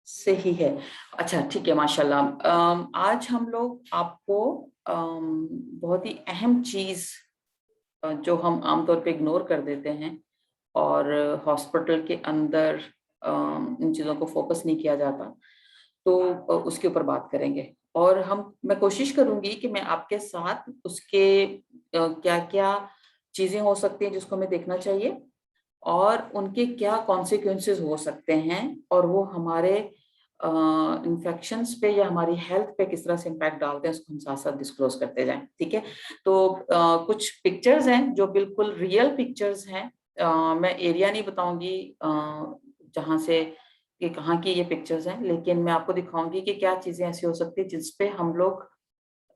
सही है। अच्छा ठीक है, माशाल्लाह। आज हम लोग आपको बहुत ही अहम चीज जो हम आमतौर पे इग्नोर कर देते हैं और हॉस्पिटल के अंदर इन चीज़ों को फोकस नहीं किया जाता, तो उसके ऊपर बात करेंगे। और मैं कोशिश करूंगी कि मैं आपके साथ उसके क्या क्या चीजें हो सकती हैं जिसको हमें देखना चाहिए और उनके क्या कॉन्सिक्वेंसेस हो सकते हैं, और वो हमारे इन्फेक्शंस पे या हमारी हेल्थ पे किस तरह से इम्पैक्ट डालते हैं, उसको हम साथ साथ डिस्क्लोज करते जाएं। ठीक है। तो कुछ पिक्चर्स हैं जो बिल्कुल रियल पिक्चर्स हैं। मैं एरिया नहीं बताऊंगी जहाँ से कि कहाँ की ये पिक्चर्स हैं, लेकिन मैं आपको दिखाऊंगी कि क्या चीजें ऐसी हो सकती है जिसपे हम लोग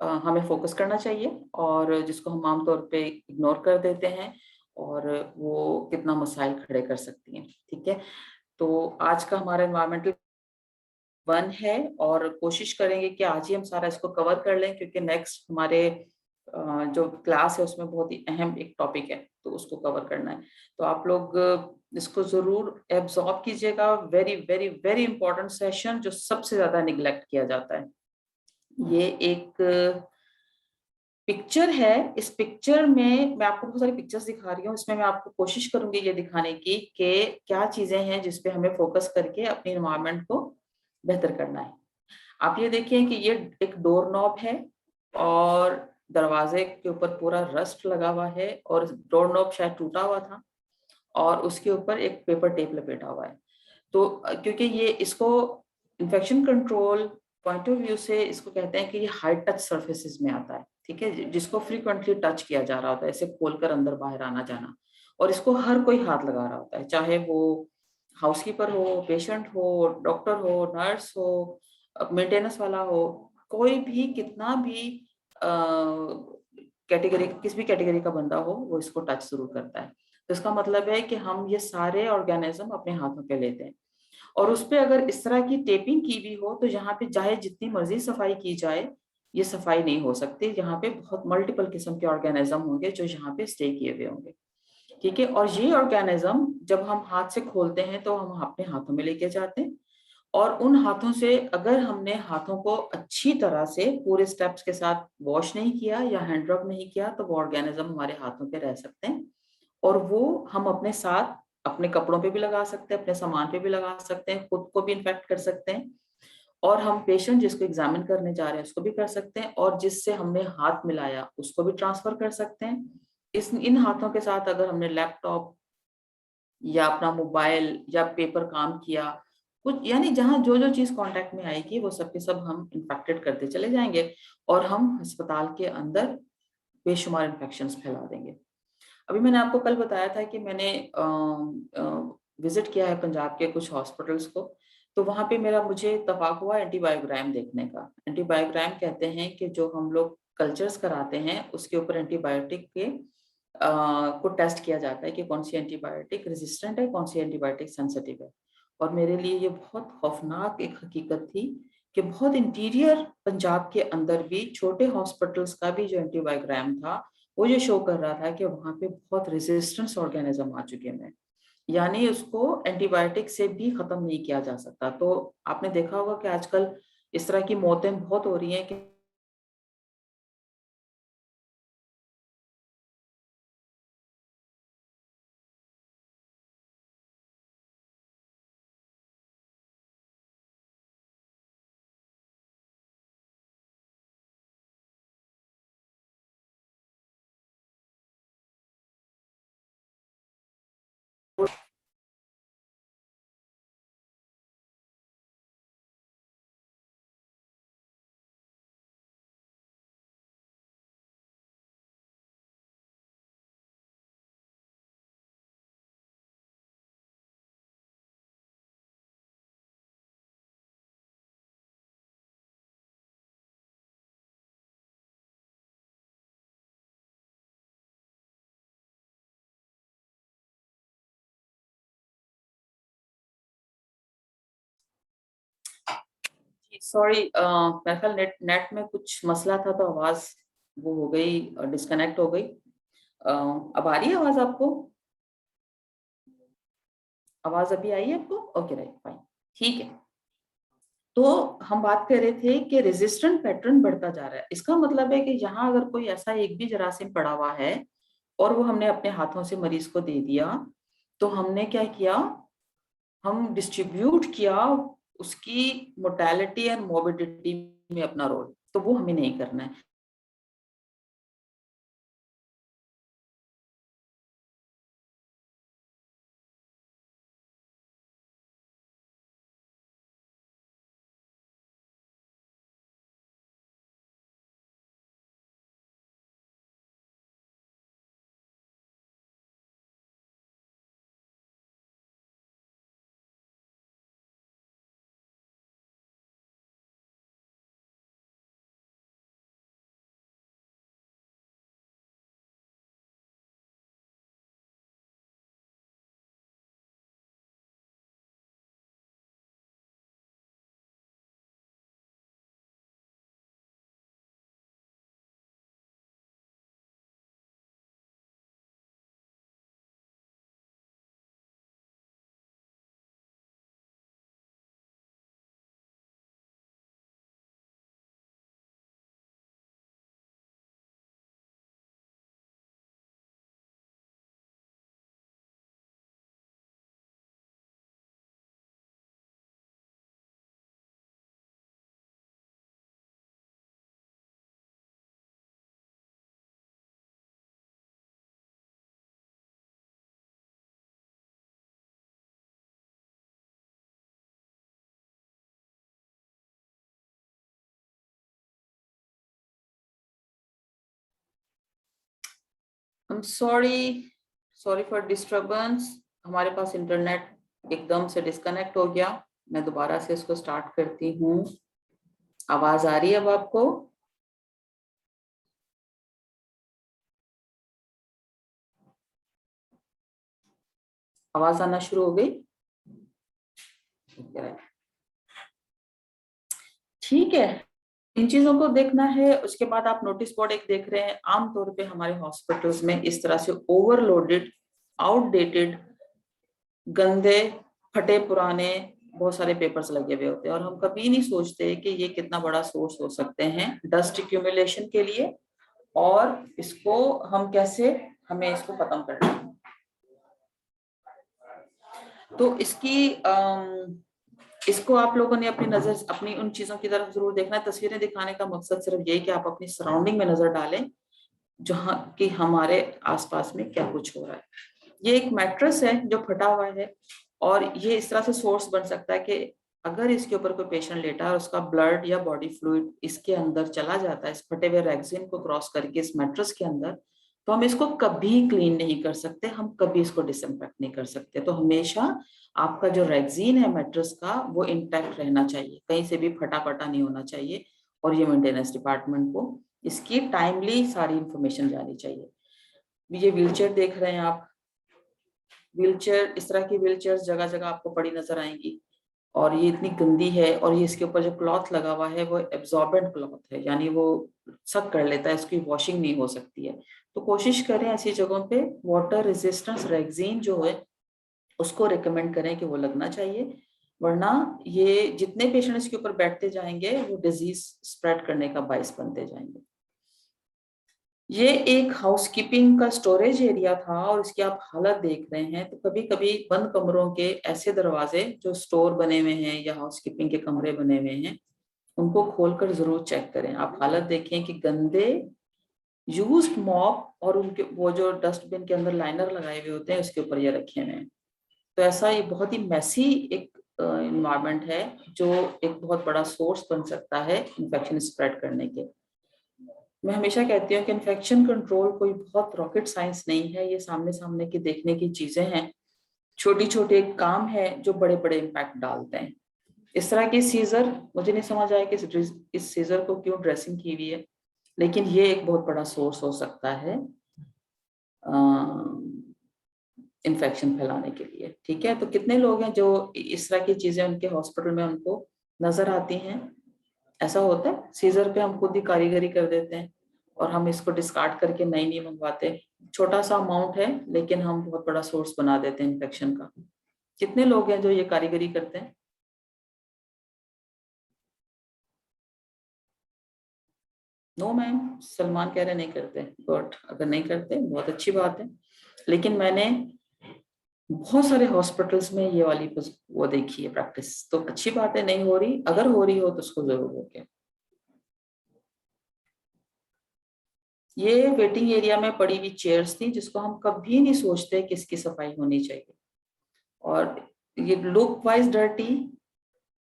हमें फोकस करना चाहिए और जिसको हम आमतौर पे इग्नोर कर देते हैं, और वो कितना मसाइल खड़े कर सकती हैं। ठीक है। तो आज का हमारा एनवायरमेंटल वन है, और कोशिश करेंगे कि आज ही हम सारा इसको कवर कर लें, क्योंकि नेक्स्ट हमारे जो क्लास है उसमें बहुत ही अहम एक टॉपिक है, तो उसको कवर करना है। तो आप लोग इसको जरूर एब्जॉर्ब कीजिएगा। Very very very important session जो सबसे ज्यादा निगलेक्ट किया जाता है। ये एक पिक्चर है। इस पिक्चर में मैं आपको बहुत सारी पिक्चर्स दिखा रही हूँ, इसमें मैं आपको कोशिश करूंगी ये दिखाने की कि क्या चीजें हैं जिसपे हमें फोकस करके अपनी एनवायरनमेंट को बेहतर करना है। आप ये देखिए कि ये एक डोर नॉब है और दरवाजे के ऊपर पूरा रस्ट लगा हुआ है, और डोर नॉब शायद टूटा हुआ था और उसके ऊपर एक पेपर टेप लपेटा हुआ है। तो क्योंकि ये इसको infection control point of view से इसको कहते हैं कि ये हाई टच सर्फेसिस में आता है। ठीक है। जिसको फ्रीक्वेंटली टच किया जा रहा होता है, ऐसे खोलकर अंदर बाहर आना जाना, और इसको हर कोई हाथ लगा रहा होता है, चाहे वो हाउसकीपर हो, पेशेंट हो, डॉक्टर हो, नर्स हो, मेंटेनेंस वाला हो, कोई भी कितना भी कैटेगरी, किस भी कैटेगरी का बंदा हो, वो इसको टच जरूर करता है। तो इसका मतलब है कि हम ये सारे ऑर्गेनिज्म अपने हाथों पे लेते हैं, और उस पे अगर इस तरह की टेपिंग की भी हो तो यहाँ पे चाहे जितनी मर्जी सफाई की जाए, ये सफाई नहीं हो सकती। यहाँ पे बहुत मल्टीपल किस्म के ऑर्गेनिज्म होंगे जो यहाँ पे स्टे किए हुए होंगे। ठीक है। और ये ऑर्गेनिज्म जब हम हाथ से खोलते हैं तो हम अपने हाथों में लेके जाते हैं, और उन हाथों से अगर हमने हाथों को अच्छी तरह से पूरे स्टेप्स के साथ वॉश नहीं किया या हैंड रब नहीं किया, तो वो ऑर्गेनिज्म हमारे हाथों पे रह सकते हैं, और वो हम अपने साथ अपने कपड़ों पे भी लगा सकते हैं, अपने सामान पे भी लगा सकते हैं, खुद को भी इन्फेक्ट कर सकते हैं, और हम पेशेंट जिसको एग्जामिन करने जा रहे हैं उसको भी कर सकते हैं, और जिससे हमने हाथ मिलाया उसको भी ट्रांसफर कर सकते हैं। इन हाथों के साथ अगर हमने लैपटॉप या अपना मोबाइल या पेपर काम किया, कुछ यानी जहां जो जो चीज कांटेक्ट में आएगी वो सब के सब हम इन्फेक्टेड करते चले जाएंगे, और हम अस्पताल के अंदर बेशुमार इन्फेक्शंस फैला देंगे। अभी मैंने आपको कल बताया था कि मैंने विजिट किया है पंजाब के कुछ हॉस्पिटल्स को, तो वहां पे मुझे इत्तेफाक हुआ एंटीबायोग्राम देखने का। एंटीबायोग्राम कहते हैं कि जो हम लोग कल्चर्स कराते हैं उसके ऊपर एंटीबायोटिक के को टेस्ट किया जाता है कि कौन सी एंटीबायोटिक रेजिस्टेंट है, कौन सी एंटीबायोटिक सेंसिटिव है। और मेरे लिए ये बहुत खौफनाक एक हकीकत थी कि बहुत इंटीरियर पंजाब के अंदर भी छोटे हॉस्पिटल्स का भी जो एंटीबायोग्राम था, वो ये शो कर रहा था कि वहां पे बहुत रेजिस्टेंस ऑर्गेनिज्म आ चुके हैं, यानी उसको एंटीबायोटिक से भी खत्म नहीं किया जा सकता। तो आपने देखा होगा कि आजकल इस तरह की मौतें बहुत हो रही हैं कि सॉरी, मेरे ख्याल नेट नेट में कुछ मसला था, तो आवाज वो हो गई, डिस्कनेक्ट हो गई। अब आ रही है आवाज आपको? आवाज अभी आई है आपको? ओके, राइट, फाइन, ठीक है। तो हम बात कर रहे थे कि रेजिस्टेंट पैटर्न बढ़ता जा रहा है। इसका मतलब है कि यहाँ अगर कोई ऐसा एक भी जरासीम पड़ा हुआ है और वो हमने अपने हाथों से मरीज को दे दिया, तो हमने क्या किया, हम डिस्ट्रीब्यूट किया उसकी मोर्टेलिटी एंड मोर्बिडिटी में अपना रोल, तो वो हमें नहीं करना है। I am sorry, sorry for disturbance. हमारे पास इंटरनेट एकदम से डिस्कनेक्ट हो गया। मैं दोबारा से इसको स्टार्ट करती हूँ। आवाज आ रही है अब आपको? आवाज आना शुरू हो गई? ठीक है, इन चीजों को देखना है। उसके बाद आप नोटिस बोर्ड एक देख रहे हैं। आमतौर पे हमारे हॉस्पिटल्स में इस तरह से ओवरलोडेड, आउटडेटेड, गंदे, फटे पुराने बहुत सारे पेपर्स लगे हुए होते हैं, और हम कभी नहीं सोचते कि ये कितना बड़ा सोर्स हो सकते हैं डस्ट एक्यूमुलेशन के लिए, और इसको हम कैसे, हमें इसको खत्म करना है। तो इसको आप लोगों ने अपनी नजर, अपनी उन चीजों की तरफ जरूर देखना है। तस्वीरें दिखाने का मकसद सिर्फ यही कि आप अपनी सराउंडिंग में नजर डालें, जहाँ कि हमारे आसपास में क्या कुछ हो रहा है। ये एक मैट्रेस है जो फटा हुआ है, और ये इस तरह से सोर्स बन सकता है कि अगर इसके ऊपर कोई पेशेंट लेटा है और उसका ब्लड या बॉडी फ्लूइड इसके अंदर चला जाता है, इस फटे हुए रेक्सिन को क्रॉस करके इस मैट्रेस के अंदर, तो हम इसको कभी क्लीन नहीं कर सकते, हम कभी इसको डिसइंफेक्ट नहीं कर सकते। तो हमेशा आपका जो रेक्सिन है मैट्रेस का, वो इंटैक्ट रहना चाहिए, कहीं से भी फटा फटा नहीं होना चाहिए। और ये मेंटेनेंस डिपार्टमेंट को इसकी टाइमली सारी इंफॉर्मेशन जानी चाहिए। ये व्हीलचेयर देख रहे हैं आप, व्हीलचेयर, इस तरह की व्हीलचेयर जगह जगह आपको पड़ी नजर आएंगी, और ये इतनी गंदी है, और ये इसके ऊपर जो क्लॉथ लगा हुआ है वो एब्जॉर्बेंट क्लॉथ है, यानी वो सक कर लेता है, इसकी वॉशिंग नहीं हो सकती है। तो कोशिश करें ऐसी जगहों पे वाटर रेजिस्टेंस रेक्सिन जो है उसको रिकमेंड करें कि वो लगना चाहिए, वरना ये जितने पेशेंट इसके ऊपर बैठते जाएंगे वो डिजीज स्प्रेड करने का बायस बनते जाएंगे। ये एक हाउसकीपिंग का स्टोरेज एरिया था, और इसकी आप हालत देख रहे हैं। तो कभी कभी बंद कमरों के ऐसे दरवाजे जो स्टोर बने हुए हैं या हाउसकीपिंग के कमरे बने हुए हैं, उनको खोलकर जरूर चेक करें। आप हालत देखें कि गंदे यूज्ड मॉप और उनके वो जो डस्टबिन के अंदर लाइनर लगाए हुए होते हैं उसके ऊपर ये रखे हुए हैं। तो ऐसा ये बहुत ही मैसी एक इन्वायरमेंट है, जो एक बहुत बड़ा सोर्स बन सकता है इन्फेक्शन स्प्रेड करने के। मैं हमेशा कहती हूँ कि इन्फेक्शन कंट्रोल कोई बहुत रॉकेट साइंस नहीं है, ये सामने सामने की देखने की चीजें हैं, छोटी छोटे काम है जो बड़े बड़े इम्पैक्ट डालते हैं। इस तरह की सीजर, मुझे नहीं समझ आया कि इस सीजर को क्यों ड्रेसिंग की हुई है, लेकिन ये एक बहुत बड़ा सोर्स हो सकता है इन्फेक्शन फैलाने के लिए। ठीक है, तो कितने लोग हैं जो इस तरह की चीजें उनके हॉस्पिटल में उनको नजर आती हैं? ऐसा होता है, सीजर पे हम खुद ही कारीगरी कर देते हैं और हम इसको डिस्कार्ड करके नई नहीं मंगवाते। छोटा सा अमाउंट है लेकिन हम बहुत बड़ा सोर्स बना देते हैं इन्फेक्शन का। कितने लोग हैं जो ये कारीगरी करते हैं? नो मैम, सलमान कह रहे नहीं करते, बट अगर नहीं करते बहुत अच्छी बात है, लेकिन मैंने बहुत सारे हॉस्पिटल्स में ये वाली वो देखी है प्रैक्टिस, तो अच्छी बात है। नहीं हो रही, अगर हो रही हो तो उसको जरूर रोके। ये वेटिंग एरिया में पड़ी हुई चेयर्स थी जिसको हम कभी नहीं सोचते कि इसकी सफाई होनी चाहिए, और ये लुक वाइज डर्टी,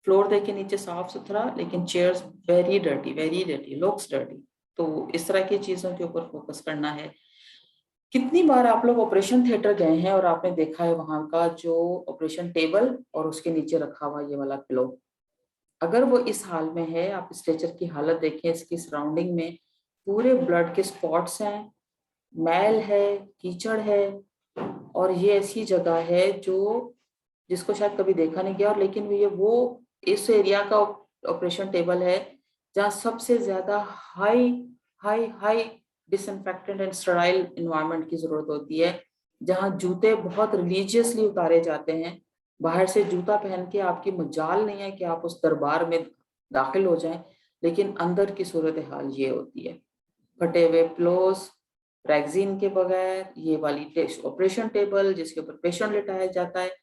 फ्लोर देखे नीचे साफ सुथरा, लेकिन chairs very dirty, looks dirty. तो इस तरह की चीजों के ऊपर फोकस करना है। कितनी बार आप लोग ऑपरेशन थिएटर गए हैं और आपने देखा है वहां का जो ऑपरेशन टेबल और उसके नीचे रखा हुआ ये वाला पिलो, अगर वो इस हाल में है, आप स्ट्रेचर की हालत देखें, इसकी सराउंडिंग में पूरे ब्लड के स्पॉट्स हैं, मैल है, कीचड़ है, और ये ऐसी जगह है जो जिसको शायद कभी देखा नहीं गया, और लेकिन ये वो इस एरिया का ऑपरेशन टेबल है जहाँ सबसे ज्यादा high high high disinfectant and Sterlite environment की जरूरत होती है, जहाँ जूते बहुत रिलीजियसली उतारे जाते हैं। बाहर से जूता पहन के आपकी मजाल नहीं है कि आप उस दरबार में दाखिल हो जाएं, लेकिन अंदर की सूरत हाल ये होती है। फटे हुए प्लोस, रैगजीन के बगैर, ये वाली ऑपरेशन टेबल जिसके ऊपर पेशेंट लेटाया जाता है।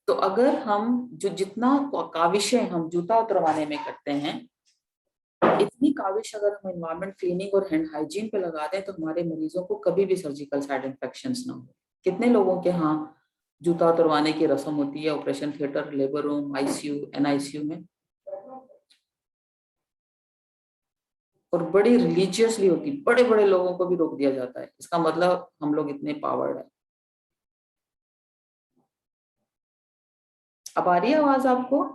तो अगर हम जो जितना काविशें हम जूता उतरवाने में करते हैं, इतनी काविश अगर हम एनवायरमेंट क्लीनिंग और हैंड हाइजीन पे लगा दें तो हमारे मरीजों को कभी भी सर्जिकल साइड इन्फेक्शन ना हो। कितने लोगों के यहाँ जूता उतरवाने की रस्म होती है operation theatre, labour room, ICU, NICU में, और बड़ी रिलीजियसली होती, बड़े बड़े लोगों को भी रोक दिया जाता है। इसका मतलब हम लोग इतने पावर्ड है। अब आ रही है आवाज आपको?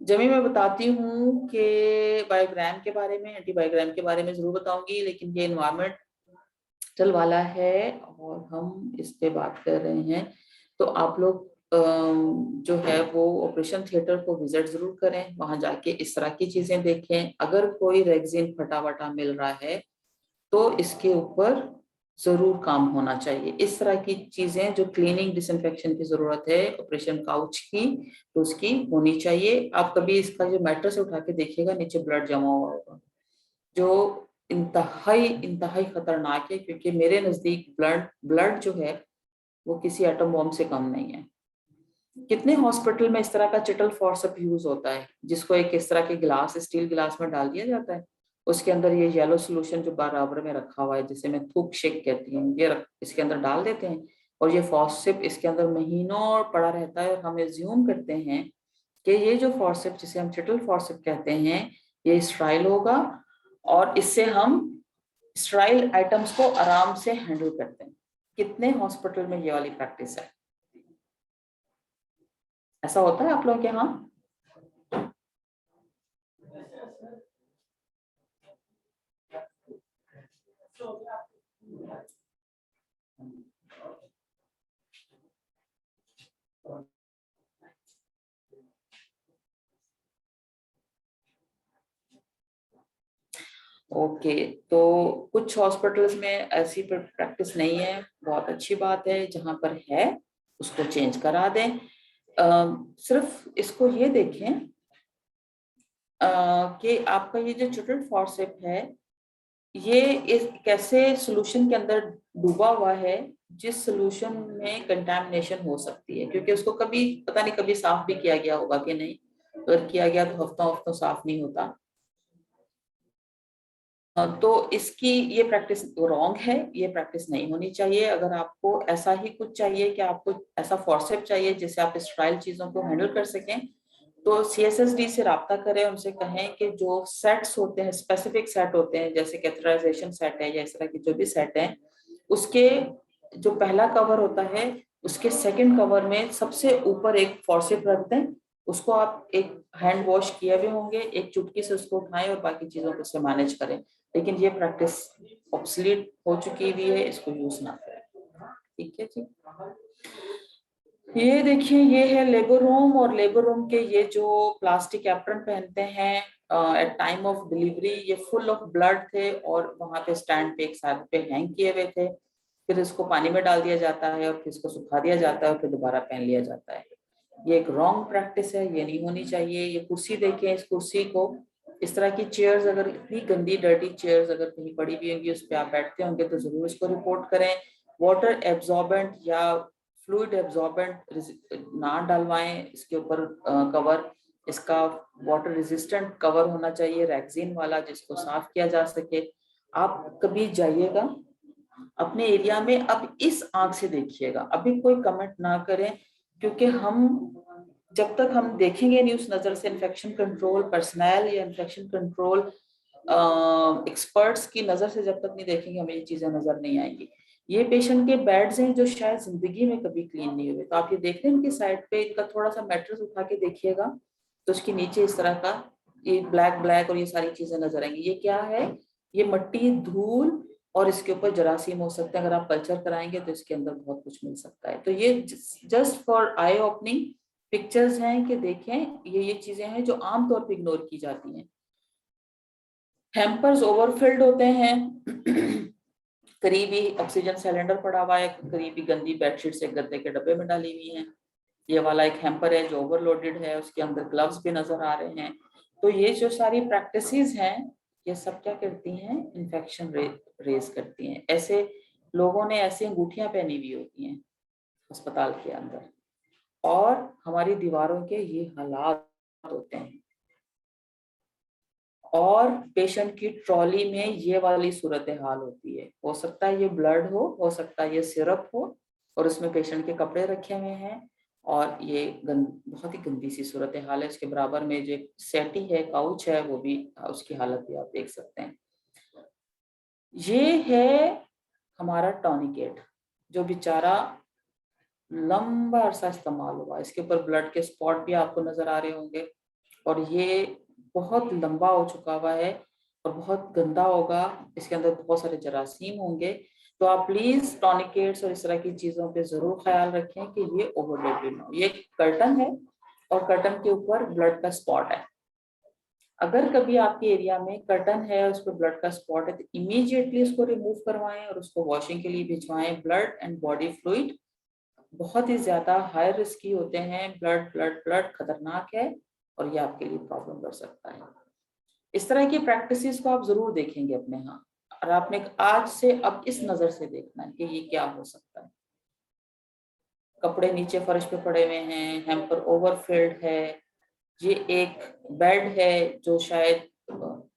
जमी मैं बताती हूँ कि बायोग्राम के बारे में, एंटी बायोग्राम के बारे में जरूर बताऊंगी, लेकिन ये एनवायरमेंटल वाला है और हम इस पे बात कर रहे हैं। तो आप लोग जो है वो ऑपरेशन थिएटर को विजिट जरूर करें, वहां जाके इस तरह की चीजें देखें। अगर कोई रेगजीन फटा वटा मिल रहा है तो इसके ऊपर जरूर काम होना चाहिए। इस तरह की चीजें जो क्लीनिंग डिसइंफेक्शन की जरूरत है ऑपरेशन काउच की, तो उसकी होनी चाहिए। आप कभी इसका जो मैटर से उठा के देखिएगा, नीचे ब्लड जमा हुआ होगा, जो इंतहाई इंतहाई खतरनाक है, क्योंकि मेरे नजदीक ब्लड ब्लड जो है वो किसी एटम बॉम्ब से कम नहीं है। कितने हॉस्पिटल में इस तरह का चिटल फॉर्सप यूज होता है, जिसको एक इस तरह के गिलास, स्टील गिलास में डाल दिया जाता है, उसके अंदर ये येलो सोल्यूशन जो बराबर में रखा हुआ है, जिसे मैं थूक शेक कहती हूँ, ये इसके अंदर डाल देते हैं, और ये फॉर्सिप इसके अंदर महीनों पड़ा रहता है, और हम एज्यूम करते हैं कि ये जो फॉर्सिप, जिसे हम चिटल फॉर्सिप कहते हैं, ये स्ट्राइल होगा, और इससे हम स्ट्राइल आइटम्स को आराम से हैंडल करते हैं। कितने हॉस्पिटल में ये वाली प्रैक्टिस है? ऐसा होता है आप लोगों के यहाँ? ओके, तो कुछ हॉस्पिटल्स में ऐसी प्रैक्टिस नहीं है, बहुत अच्छी बात है। जहां पर है उसको चेंज करा दें। सिर्फ इसको ये देखें कि आपका ये जो चुटल फॉर्सेप है, ये इस कैसे सॉल्यूशन के अंदर डूबा हुआ है, जिस सॉल्यूशन में कंटामिनेशन हो सकती है, क्योंकि उसको कभी पता नहीं कभी साफ भी किया गया होगा कि नहीं। अगर किया गया तो हफ्तों हफ्तों साफ नहीं होता। तो इसकी ये प्रैक्टिस रॉन्ग है, ये प्रैक्टिस नहीं होनी चाहिए। अगर आपको ऐसा ही कुछ चाहिए कि आपको ऐसा फॉर्सेप चाहिए जिससे आप स्ट्राइल चीजों को हैंडल कर सकें, तो सीएसएसडी से राब्ता करें, उनसे कहें कि जो सेट्स होते हैं, स्पेसिफिक सेट होते हैं, जैसे कैथेटराइजेशन सेट है या इस तरह के जो भी सेट है, उसके जो पहला कवर होता है उसके सेकंड कवर में सबसे ऊपर एक फॉर्सेप रख दें। उसको आप एक हैंड वॉश किए हुए होंगे, एक चुटकी से उसको उठाएं और बाकी चीजों को उससे मैनेज करें। लेकिन ये प्रैक्टिस ऑब्सलीट हो चुकी हुई है, इसको यूज ना करें। ठीक है जी। ये देखिए, ये है लेबर रूम, और लेबर रूम के ये जो प्लास्टिक एप्रन पहनते हैं एट टाइम ऑफ डिलीवरी, ये फुल ऑफ ब्लड थे और वहां पे स्टैंड पे एक साइड पे हैंग किए हुए थे। फिर इसको पानी में डाल दिया जाता है और फिर इसको सुखा दिया जाता है और फिर दोबारा पहन लिया जाता है। ये एक रॉन्ग प्रैक्टिस है, ये नहीं होनी चाहिए। ये कुर्सी देखें, इस कुर्सी को, इस तरह की चेयर्स, अगर इतनी गंदी डर्टी चेयर्स अगर कहीं पड़ी हुई होंगी, उस पर आप बैठते होंगे तो जरूर इसको रिपोर्ट करें। वाटर एब्जॉर्बेंट या फ्लूइड एब्जॉर्बेंट ना डलवाएं इसके ऊपर कवर। इसका वाटर रेजिस्टेंट कवर होना चाहिए, रैक्सीन वाला, जिसको साफ किया जा सके। आप कभी जाइएगा अपने एरिया में, अब इस आंख से देखिएगा, अभी कोई कमेंट ना करें, क्योंकि हम जब तक हम देखेंगे नहीं उस नजर से, इन्फेक्शन कंट्रोल पर्सनल या इन्फेक्शन कंट्रोल एक्सपर्ट्स की नजर से जब तक नहीं देखेंगे, हमें ये चीजें नजर नहीं आएंगी। ये पेशेंट के बेड्स हैं जो शायद जिंदगी में कभी क्लीन नहीं हुए, तो आप ये देख रहे हैं इनकी साइड पे, इनका थोड़ा सा मैट्रेस उठा के देखिएगा तो उसके नीचे इस तरह का ये ब्लैक ब्लैक और ये सारी चीजें नजर आएंगी। ये क्या है? ये मिट्टी, धूल, और इसके ऊपर जरासीम हो सकते हैं। अगर आप कल्चर कराएंगे तो इसके अंदर बहुत कुछ मिल सकता है। तो ये just for I opening pictures हैं कि देखें, ये चीजें हैं जो आमतौर पर इग्नोर की जाती हैं। हैम्पर्स ओवरफिल्ड होते हैं, करीबी ऑक्सीजन सिलेंडर पड़ा हुआ है, करीबी गंदी बेडशीट से गद्दे के डब्बे में डाली हुई है। ये वाला एक हैम्पर है जो ओवरलोडेड है, उसके अंदर ग्लव्स भी नजर आ रहे हैं। तो ये जो सारी प्रैक्टिसेस हैं, ये सब क्या करती हैं? इन्फेक्शन रेज करती हैं। ऐसे लोगों ने ऐसी अंगूठियां पहनी हुई होती हैं अस्पताल के अंदर, और हमारी दीवारों के ये हालात होते हैं, और पेशेंट की ट्रॉली में ये वाली सूरत हाल होती है। हो सकता है ये ब्लड हो सकता है ये सिरप हो, और उसमें पेशेंट के कपड़े रखे हुए हैं, और ये बहुत ही गंदी सी सूरत हाल है। इसके बराबर में जो सेटी है, काउच है, वो भी, उसकी हालत भी आप देख सकते हैं। ये है हमारा टॉनिकेट, जो बेचारा लंबा अरसा इस्तेमाल हुआ। इसके ऊपर ब्लड के स्पॉट भी आपको नजर आ रहे होंगे, और ये बहुत लंबा हो चुका हुआ है और बहुत गंदा होगा, इसके अंदर बहुत सारे जरासीम होंगे। तो आप प्लीज टॉनिकेट्स और इस तरह की चीजों पे जरूर ख्याल रखें कि ये ओवरलोडेड ना हो। ये कर्टन है और कर्टन के ऊपर ब्लड का स्पॉट है। अगर कभी आपके एरिया में कर्टन है, उस पर ब्लड का स्पॉट है, तो इमीडिएटली उसको रिमूव करवाएं और उसको वॉशिंग के लिए भिजवाएं। ब्लड एंड बॉडी फ्लूइड बहुत ही ज्यादा हाई रिस्की होते हैं। ब्लड ब्लड ब्लड खतरनाक है, और ये आपके लिए प्रॉब्लम कर सकता है। इस तरह की प्रैक्टिसेस को आप जरूर देखेंगे अपने यहाँ, और आपने आज से अब इस नजर से देखना है कि ये क्या हो सकता है। कपड़े नीचे फर्श पे पड़े हुए हैं, हैम्पर ओवरफिल्ड है। ये एक बेड है जो शायद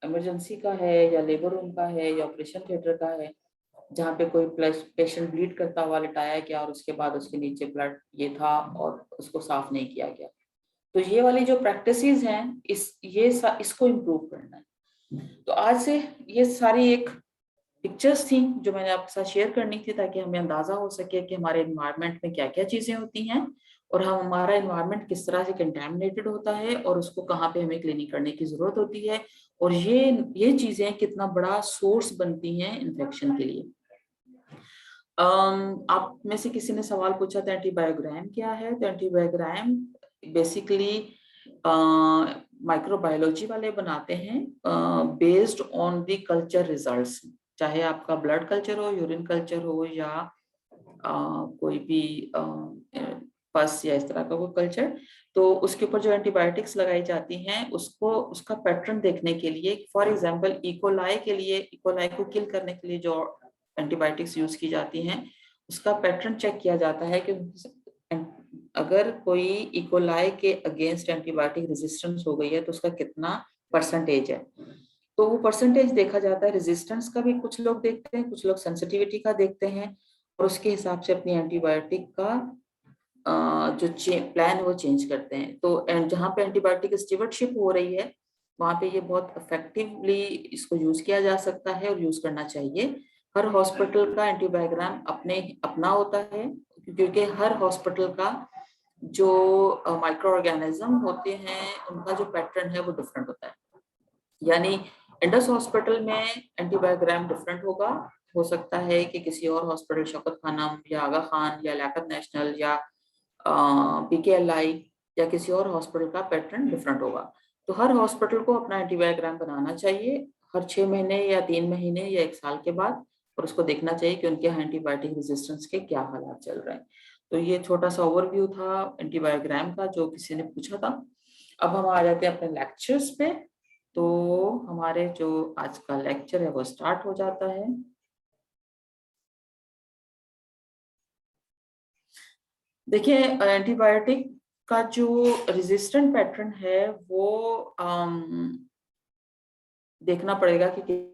इमरजेंसी का है, या लेबर रूम का है, या ऑपरेशन थिएटर का है, जहाँ पे कोई पेशेंट ब्लीड करता हुआ लिटाया गया, और उसके बाद उसके नीचे ब्लड ये था और उसको साफ नहीं किया गया। तो ये वाली जो प्रैक्टिसेस हैं, इसको इम्प्रूव करना है। तो आज से ये सारी एक पिक्चर्स थी जो मैंने आपके साथ शेयर करनी थी, ताकि हमें अंदाजा हो सके कि हमारे एनवायरनमेंट में क्या क्या चीजें होती हैं, और हमारा एनवायरनमेंट किस तरह से कंटेमिनेटेड होता है, और उसको कहाँ पे हमें क्लीनिंग करने की जरूरत होती है, और ये चीजें कितना बड़ा सोर्स बनती हैं इन्फेक्शन के लिए। आप में से किसी ने सवाल पूछा था एंटीबायोग्राम क्या है। तो एंटीबायोग्राम बेसिकली माइक्रोबायोलॉजी वाले बनाते हैं, based on the culture results. चाहे आपका ब्लड कल्चर हो, यूरिन कल्चर हो, या कोई भी पस या इस तरह का कोई कल्चर, तो उसके ऊपर जो एंटीबायोटिक्स लगाई जाती हैं, उसका पैटर्न देखने के लिए, फॉर एग्जांपल इकोलाई के लिए, इकोलाई को किल करने के लिए जो एंटीबायोटिक्स यूज की जाती हैं, उसका पैटर्न चेक किया जाता है कि अगर कोई इकोलाई के अगेंस्ट एंटीबायोटिक रेजिस्टेंस हो गई है तो उसका कितना परसेंटेज है। तो वो परसेंटेज देखा जाता है। रेजिस्टेंस का भी कुछ लोग देखते हैं, कुछ लोग सेंसिटिविटी का देखते हैं, और उसके हिसाब से अपनी एंटीबायोटिक का जो प्लान है वो चेंज करते हैं। तो जहाँ पे एंटीबायोटिक स्टीवर्डशिप हो रही है, वहाँ पे ये बहुत इफेक्टिवली इसको यूज किया जा सकता है और यूज करना चाहिए। हर हॉस्पिटल का एंटीबायोग्राम अपना होता है, क्योंकि हर हॉस्पिटल का जो माइक्रो ऑर्गेनिज्म होते हैं, उनका जो पैटर्न है वो डिफरेंट होता है। यानी इंडस हॉस्पिटल में एंटीबायोग्राम डिफरेंट होगा, हो सकता है कि किसी और हॉस्पिटल, शौकत खानम या आगा खान या लियाकत नेशनल या PKLI या किसी और हॉस्पिटल का पैटर्न डिफरेंट होगा। तो हर हॉस्पिटल को अपना एंटीबायोग्राम बनाना चाहिए हर 6 महीने या 3 महीने या 1 साल के बाद, और उसको देखना चाहिए कि उनके एंटीबायोटिक रेजिस्टेंस के क्या हालात चल रहे हैं। तो ये छोटा सा ओवरव्यू था एंटीबायोग्राम का, जो किसी ने पूछा था। अब हम आ जाते हैं अपने लेक्चर्स पे। तो हमारे जो आज का लेक्चर है वो स्टार्ट हो जाता है। देखिए, एंटीबायोटिक का जो रेजिस्टेंट पैटर्न है वो देखना पड़ेगा कि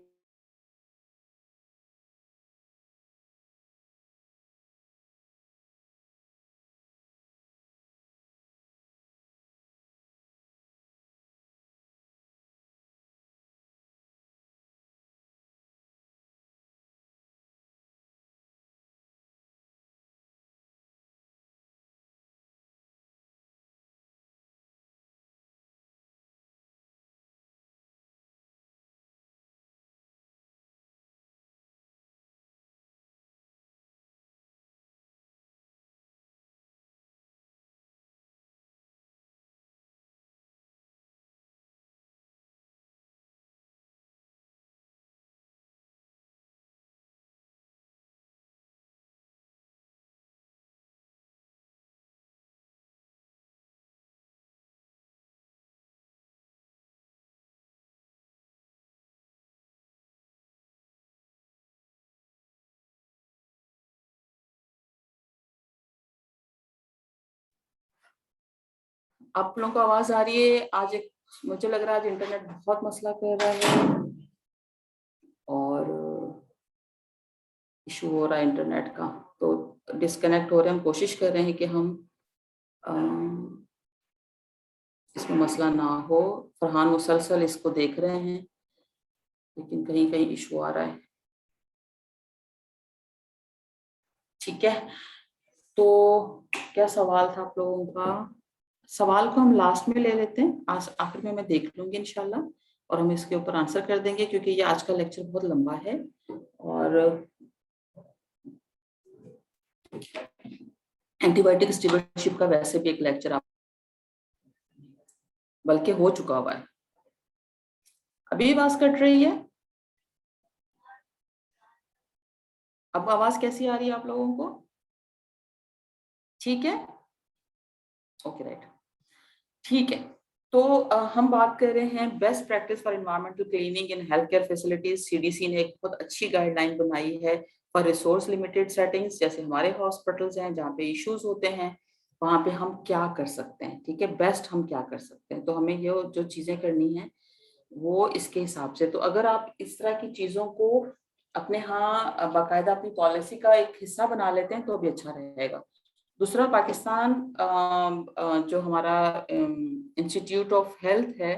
आप लोगों को आवाज आ रही है? आज एक मुझे लग रहा है आज इंटरनेट बहुत मसला कर रहा है और इशू हो रहा है इंटरनेट का, तो डिस्कनेक्ट हो रहे हैं। हम कोशिश कर रहे हैं कि हम इसमें मसला ना हो। फरहान मुसलसल इसको देख रहे हैं, लेकिन कहीं कहीं इशू आ रहा है। ठीक है, तो क्या सवाल था आप लोगों का? सवाल को हम लास्ट में ले लेते हैं, आज आखिर में मैं देख लूंगी इंशाल्लाह, और हम इसके ऊपर आंसर कर देंगे, क्योंकि ये आज का लेक्चर बहुत लंबा है और एंटीबायोटिक स्टीवर्डशिप का वैसे भी एक लेक्चर आप बल्कि हो चुका हुआ है। अभी आवाज कट रही है? अब आवाज कैसी आ रही है आप लोगों को? ठीक है, ओके राइट, ठीक है। तो हम बात कर रहे हैं best practice for environmental cleaning in health care facilities. CDC ने एक बहुत अच्छी गाइडलाइन बनाई है फॉर रिसोर्स लिमिटेड सेटिंग्स, जैसे हमारे हॉस्पिटल्स हैं जहाँ पे इश्यूज होते हैं, वहां पे हम क्या कर सकते हैं। ठीक है, बेस्ट हम क्या कर सकते हैं, तो हमें ये जो चीजें करनी है वो इसके हिसाब से। तो अगर आप इस तरह की चीजों को अपने यहाँ बाकायदा अपनी पॉलिसी का एक हिस्सा बना लेते हैं तो भी अच्छा रहेगा। दूसरा, पाकिस्तान जो हमारा इंस्टीट्यूट ऑफ हेल्थ है,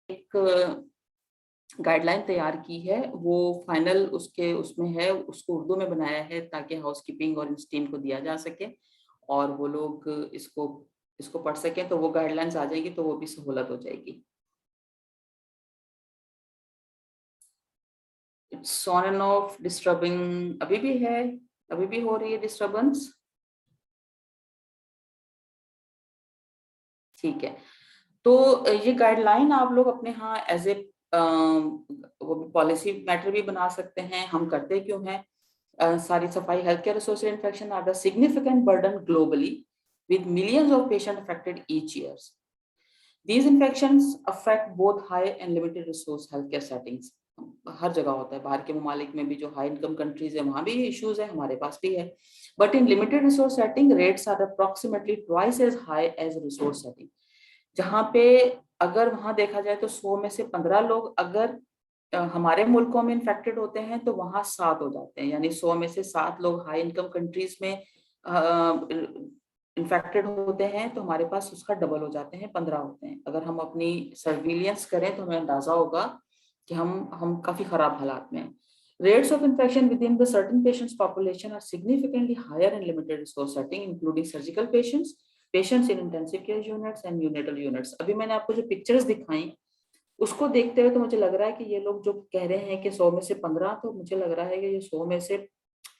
एक गाइडलाइन तैयार की है, वो फाइनल उसके उसमें है, उसको उर्दू में बनाया है ताकि हाउसकीपिंग और इस टीम को दिया जा सके और वो लोग इसको इसको पढ़ सकें, तो वो गाइडलाइंस आ जाएगी तो वो भी सहूलत हो जाएगी। It's on end of disturbing अभी भी है, अभी भी हो रही है डिस्टर्बेंस। ठीक है, तो ये गाइडलाइन आप लोग अपने यहाँ एज ए वो पॉलिसी मैटर भी बना सकते हैं। हम करते क्यों हैं? सारी सफाई, health care associated infection are the significant burden globally with millions of patients affected each year. These infections affect both high and limited resource healthcare settings. हर जगह होता है, बाहर के ममालिक में भी जो हाई इनकम कंट्रीज है वहां भी ये इश्यूज है, हमारे पास भी है। But in limited resource setting rates are approximately twice as high as resource setting. जहाँ पे अगर वहां देखा जाए तो 100 में से 15 लोग अगर हमारे मुल्कों में इन्फेक्टेड होते हैं तो वहां 7 हो जाते हैं, यानी 100 में से 7 लोग हाई इनकम कंट्रीज में इन्फेक्टेड होते हैं, तो हमारे पास उसका डबल हो जाते हैं, 15 होते हैं। अगर हम अपनी सर्विलियंस करें तो हमें अंदाजा होगा कि हम काफी खराब हालात में हैं। Rates of infection within the certain patients population are significantly higher in limited resource setting, including surgical patients, patients in intensive care units and neonatal units. अभी मैंने आपको जो पिक्चर्स दिखाई उसको देखते हुए तो मुझे लग रहा है कि ये लोग जो कह रहे हैं कि 100 में से 15, तो मुझे लग रहा है कि ये 100 में से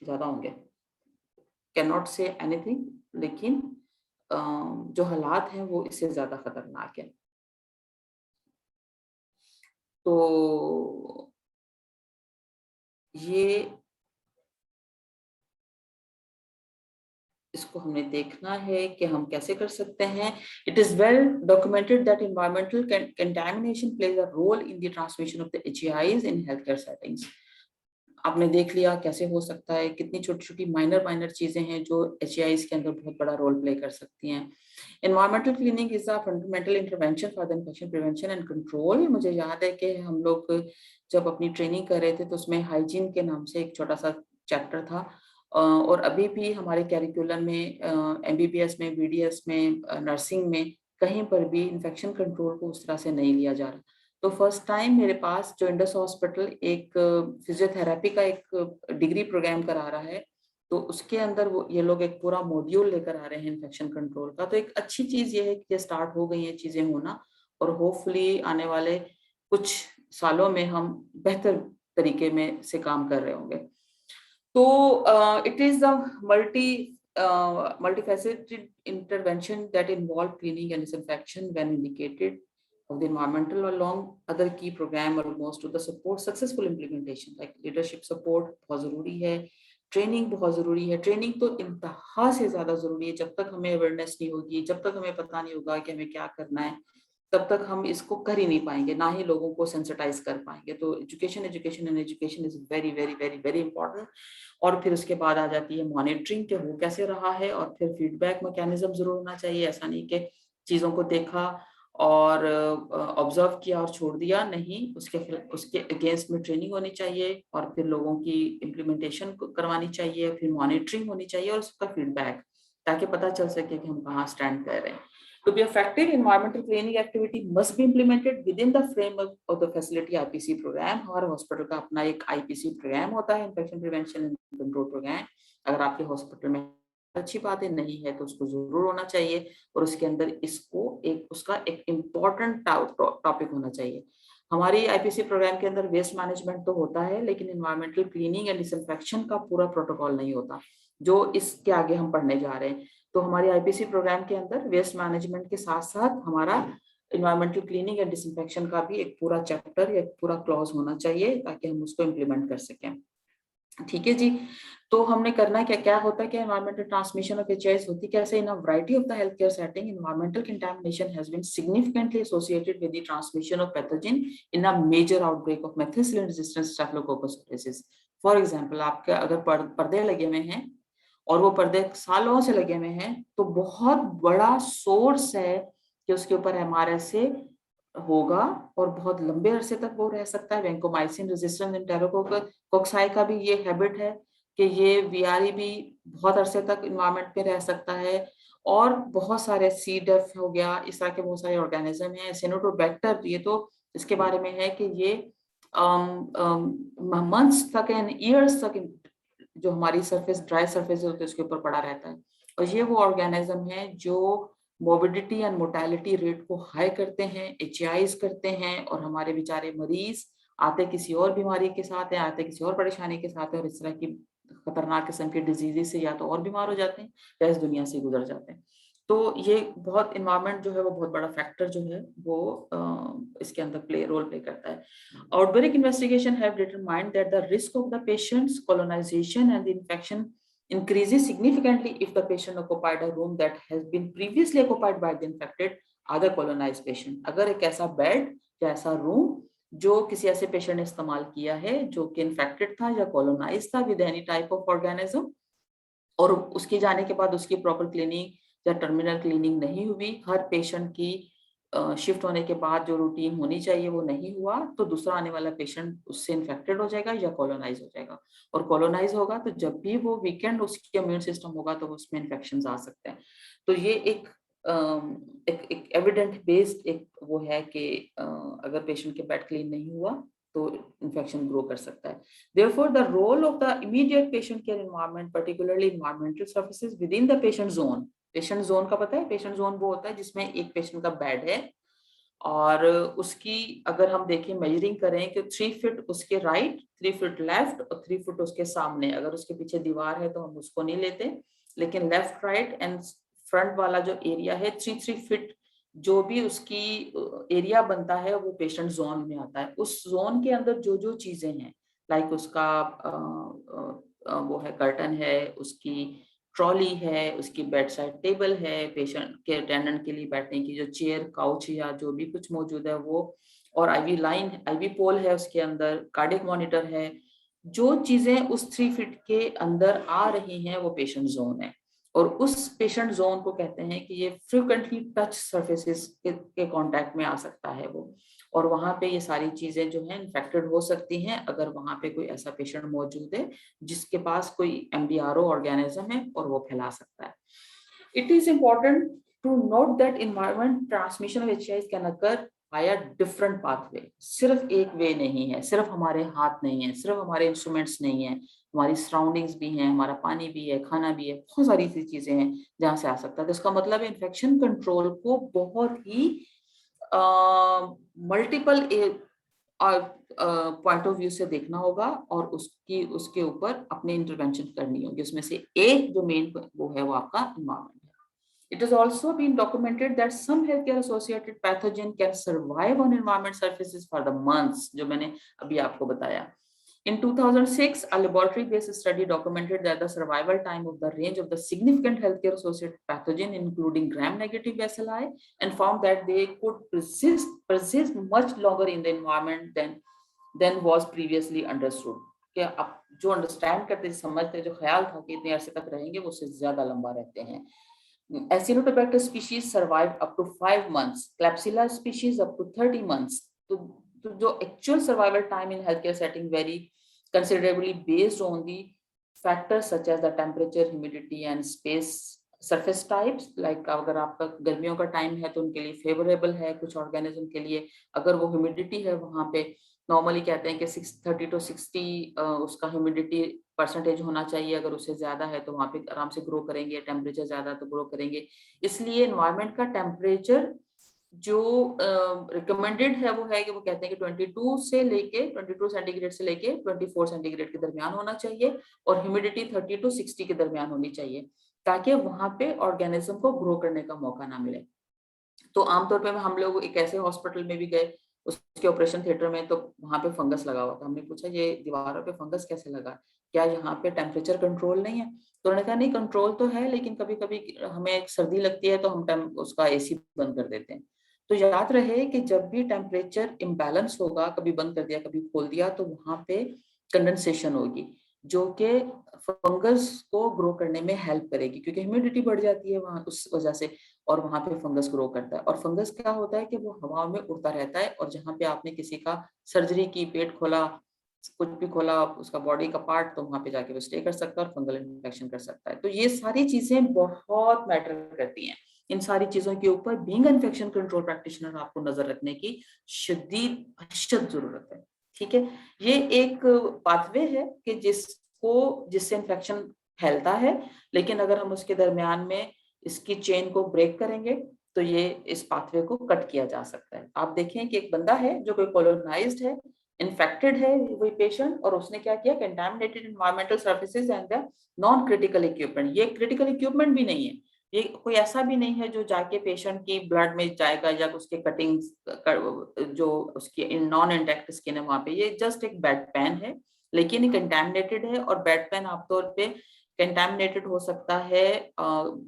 ज्यादा होंगे। कैन नॉट से एनीथिंग, लेकिन जो हालात हैं वो इससे ज्यादा खतरनाक है। तो ये इसको हमने देखना है कि हम कैसे कर सकते हैं। It is well documented that environmental contamination plays a role in the transmission of the HAIs in health care settings. आपने देख लिया कैसे हो सकता है, कितनी छोटी छोटी माइनर माइनर चीजें हैं जो एचआईज के अंदर बहुत बड़ा रोल प्ले कर सकती हैं। Environmental cleaning is a fundamental intervention for the infection prevention and control. मुझे याद है कि हम लोग जब अपनी ट्रेनिंग कर रहे थे तो उसमें हाइजीन के नाम से एक छोटा सा चैप्टर था, और अभी भी हमारे कैरिकुलम में एमबीबीएस में, बीडीएस में, नर्सिंग में कहीं पर भी इन्फेक्शन कंट्रोल को उस तरह से नहीं लिया जा रहा। तो फर्स्ट टाइम मेरे पास जो इंडस हॉस्पिटल एक फिजियोथेरेपी का एक डिग्री प्रोग्राम करा रहा है, तो उसके अंदर वो ये लोग एक पूरा मॉड्यूल लेकर आ रहे हैं इन्फेक्शन कंट्रोल का। तो एक अच्छी चीज ये है कि ये स्टार्ट हो गई है चीजें होना, और होपफुली आने वाले कुछ सालों में हम बेहतर तरीके में से काम कर रहे होंगे। तो it is a multifaceted intervention that involve cleaning and disinfection when indicated of the environmental along other key program almost to the support successful implementation like leadership support बहुत जरूरी है, ट्रेनिंग बहुत जरूरी है। ट्रेनिंग तो इंतहा से ज्यादा जरूरी है। जब तक हमें अवेयरनेस नहीं होगी, जब तक हमें पता नहीं होगा कि हमें क्या करना है, तब तक हम इसको कर ही नहीं पाएंगे, ना ही लोगों को सेंसिटाइज कर पाएंगे। तो education education and education is very very very very important. और फिर उसके बाद आ जाती है मॉनिटरिंग के वो कैसे रहा है, और फिर फीडबैक मैकेनिज्म जरूर होना चाहिए। ऐसा नहीं कि चीजों को देखा और ऑब्जर्व किया और छोड़ दिया, नहीं, उसके अगेंस्ट में ट्रेनिंग होनी चाहिए, और फिर लोगों की इम्प्लीमेंटेशन करवानी चाहिए, फिर मॉनिटरिंग होनी चाहिए और उसका फीडबैक, ताकि पता चल सके कि हम कहाँ स्टैंड कर रहे हैं। To be effective, environmental cleaning activity must be implemented within the framework of the facility IPC program। हमारे हॉस्पिटल का अपना एक IPC प्रोग्राम होता है, infection prevention and control program. अगर आपके हॉस्पिटल में अच्छी बात है, नहीं है तो उसको जरूर होना चाहिए, और उसके अंदर इसको उसका एक इम्पोर्टेंट टॉपिक होना चाहिए। हमारी आईपीसी प्रोग्राम के अंदर वेस्ट मैनेजमेंट तो होता है, लेकिन एनवायरमेंटल क्लीनिंग एंड डिसइंफेक्शन का पूरा प्रोटोकॉल नहीं होता, जो इसके आगे हम पढ़ने जा रहे हैं। तो हमारी आईपीसी प्रोग्राम के अंदर वेस्ट मैनेजमेंट के साथ साथ हमारा एनवायरमेंटल क्लीनिंग एंड डिसइंफेक्शन का भी एक पूरा चैप्टर या एक पूरा क्लॉज होना चाहिए, ताकि हम उसको इम्प्लीमेंट कर सकें। ठीक है जी। तो हमने करना क्या क्या होता है कि एनवायरमेंटल ट्रांसमिशन ऑफ एचआईवी होती कैसे। In a variety of the health care setting environmental contamination has been significantly associated with the transmission of pathogen in a major outbreak of methicillin resistant staphylococcus aureus. For example, आपके अगर पर्दे लगे हुए हैं और वो पर्दे सालों से लगे हुए हैं, तो बहुत बड़ा सोर्स है कि उसके ऊपर एमआरएसए होगा और बहुत लंबे अरसे तक वो रह सकता है। वैंकोमाइसिन रेजिस्टेंट एंटेरोकोक्साई का भी ये हैबिट है कि ये वीआरई भी बहुत अरसे तक इन्वायरमेंट में रह सकता है। और बहुत सारे सी डेफ हो गया, इस तरह के बहुत सारे ऑर्गेनिज्म हैं। सिनोटोबैक्टर, ये तो इसके बारे में है कि ये मंथ्स तक एंड ईयर्स तक जो हमारी सरफेस, ड्राई सरफेस होती है, उसके ऊपर पड़ा रहता है। और ये वो ऑर्गेनिज्म है जो मोबिडिटी एंड मोर्टेलिटी रेट को हाई करते हैं, एचआईज करते हैं, और हमारे बेचारे मरीज आते किसी और बीमारी के साथ है, आते किसी और परेशानी के साथ है, और इस तरह की खतरनाक किस्म के डिजीजेस से या तो और बीमार हो जाते हैं या इस दुनिया से गुजर जाते हैं। तो ये बहुत इन्वायरमेंट जो है वो बहुत बड़ा फैक्टर जो है वो इसके अंदर रोल प्ले करता है। Outbreak investigation have determined that the risk of the patient's colonization and the infection increases significantly if the patient occupied a room that has been previously occupied by the infected other colonized patient। अगर एक ऐसा bed या ऐसा room जो किसी ऐसे patient ने इस्तेमाल किया है जो कि इन्फेक्टेड था या कॉलोनाइज था with any type of organism, और उसके जाने के बाद उसकी प्रॉपर क्लीनिंग या टर्मिनल क्लीनिंग नहीं हुई, हर पेशेंट की शिफ्ट होने के बाद जो रूटीन होनी चाहिए वो नहीं हुआ, तो दूसरा आने वाला पेशेंट उससे इन्फेक्टेड हो जाएगा या कॉलोनाइज हो जाएगा। और कॉलोनाइज होगा तो जब भी वो वीकेंड उसकी इम्यून सिस्टम होगा तो उसमें इन्फेक्शन आ सकते हैं। तो ये एक एविडेंट बेस्ड एक वो है कि अगर पेशेंट के बेड क्लीन नहीं हुआ तो इन्फेक्शन ग्रो कर सकता है। Therefore, the role of the immediate patient care environment, particularly environmental surfaces within the patient zone। Patient zone का पता है, पेशेंट जोन वो होता है जिसमें एक पेशेंट का बेड है और उसकी अगर हम देखें मेजरिंग करें कि 3 फीट उसके राइट, 3 फीट लेफ्ट और 3 फीट उसके सामने। अगर उसके पीछे दीवार है तो हम उसको नहीं लेते, लेकिन लेफ्ट राइट एंड फ्रंट वाला जो एरिया है 3 फीट जो भी उसकी एरिया बनता है वो पेशेंट जोन में आता है। उस जोन के अंदर जो जो चीजें हैं, लाइक उसका वो है कर्टन है, उसकी ट्रॉली है, उसकी बेड साइड टेबल है, पेशेंट के अटेंडेंट के लिए बैठने की जो चेयर काउच या जो भी कुछ मौजूद है वो, और आईवी लाइन, आईवी पोल है, उसके अंदर कार्डियक मॉनिटर है। जो चीजें उस 3 फीट के अंदर आ रही हैं वो पेशेंट जोन है। और उस पेशेंट जोन को कहते हैं कि ये फ्रिक्वेंटली टच सर्फेसिस के कांटेक्ट में आ सकता है वो, और वहां पे ये सारी चीजें जो है इन्फेक्टेड हो सकती हैं अगर वहां पे कोई ऐसा पेशेंट मौजूद है जिसके पास कोई एमडीआरओ ऑर्गेनिज्म है और वो फैला सकता है। It is important to note that environment transmission of HIV can occur via different pathway. सिर्फ एक वे नहीं है, सिर्फ हमारे हाथ नहीं है, सिर्फ हमारे इंस्ट्रूमेंट्स नहीं है, हमारी सराउंडिंग्स भी हैं, हमारा पानी भी है, खाना भी है, बहुत सारी सी चीजें हैं जहां से आ सकता है। तो इसका मतलब इन्फेक्शन कंट्रोल को बहुत ही मल्टीपल पॉइंट ऑफ व्यू से देखना होगा और उसके ऊपर अपनी इंटरवेंशन करनी होगी। उसमें से एक जो मेन वो है वो आपका इन्वायरमेंट है। It has also been documented that some healthcare associated pathogen can survive on environment surfaces for the months, जो मैंने अभी आपको बताया। In 2006, a laboratory-based study documented that the survival time of the range of the significant healthcare-associated pathogen, including gram-negative bacilli, and found that they could persist much longer in the environment than was previously understood. कि अब जो understand करते समझते जो ख्याल था कि इतने अरसे तक रहेंगे वो उससे ज्यादा लंबा रहते हैं। Acinetobacter species survive up to 5 months, Klebsiella species up to 30 months. तो जो actual survival time in healthcare setting vary considerably based on the factors such as the temperature, humidity and space, surface types. Like अगर आपका गर्मियों का time है तो उनके लिए फेवरेबल है कुछ ऑर्गेनिज्म के लिए, अगर वो ह्यूमिडिटी है वहां पे नॉर्मली कहते हैं कि 30 to 60 उसका ह्यूमिडिटी परसेंटेज होना चाहिए, अगर उससे ज्यादा है तो वहां पे आराम से ग्रो करेंगे, टेम्परेचर ज्यादा तो ग्रो करेंगे। इसलिए एनवायरनमेंट का टेम्परेचर जो रिकमेंडेड है वो है कि वो कहते हैं कि 22 सेंटीग्रेड से लेके 24 सेंटीग्रेड के दरमियान होना चाहिए और ह्यूमिडिटी 30 to 60 के दरमियान होनी चाहिए ताकि वहां पे ऑर्गेनिज्म को ग्रो करने का मौका ना मिले। तो आमतौर पे हम लोग एक ऐसे हॉस्पिटल में भी गए, उसके ऑपरेशन थिएटर में, तो वहां पे फंगस लगा हुआ था। हमने पूछा ये दीवारों पे फंगस कैसे लगा, क्या यहाँ पे टेम्परेचर कंट्रोल नहीं है? तो उन्होंने कहा नहीं, कंट्रोल तो है लेकिन कभी कभी हमें एक सर्दी लगती है तो हम उसका एसी बंद कर देते हैं। तो याद रहे कि जब भी टेम्परेचर इम्बैलेंस होगा, कभी बंद कर दिया कभी खोल दिया, तो वहां पे कंडेंसेशन होगी जो कि फंगस को ग्रो करने में हेल्प करेगी, क्योंकि ह्यूमिडिटी बढ़ जाती है वहां उस वजह से, और वहां पे फंगस ग्रो करता है। और फंगस क्या होता है कि वो हवा में उड़ता रहता है, और जहां पे आपने किसी का सर्जरी की, पेट खोला, कुछ भी खोला उसका बॉडी का पार्ट, तो वहां पे जाके वो स्टे कर सकता है और फंगल इन्फेक्शन कर सकता है। तो ये सारी चीजें बहुत मैटर करती हैं। इन सारी चीजों के ऊपर बीइंग इन्फेक्शन कंट्रोल प्रैक्टिशनर आपको नजर रखने की शदीद अशद जरूरत है। ठीक है, ये एक पाथवे है कि जिससे इन्फेक्शन फैलता है, लेकिन अगर हम उसके दरमियान में इसकी चेन को ब्रेक करेंगे तो ये इस पाथवे को कट किया जा सकता है। आप देखें कि एक बंदा है जो कोई कॉलोनाइज्ड है, इन्फेक्टेड है वही पेशेंट, और उसने क्या किया, contaminated environmental surfaces and the non critical equipment. ये क्रिटिकल इक्विपमेंट भी नहीं है, ये कोई ऐसा भी नहीं है जो जाके पेशेंट की ब्लड में जाएगा या उसके कटिंग्स जो उसकी नॉन इंटैक्ट स्किन है वहां पे, ये जस्ट एक बेड पैन है लेकिन ये कंटामिनेटेड है। और बेड पैन आमतौर पे कंटामिनेटेड हो सकता है,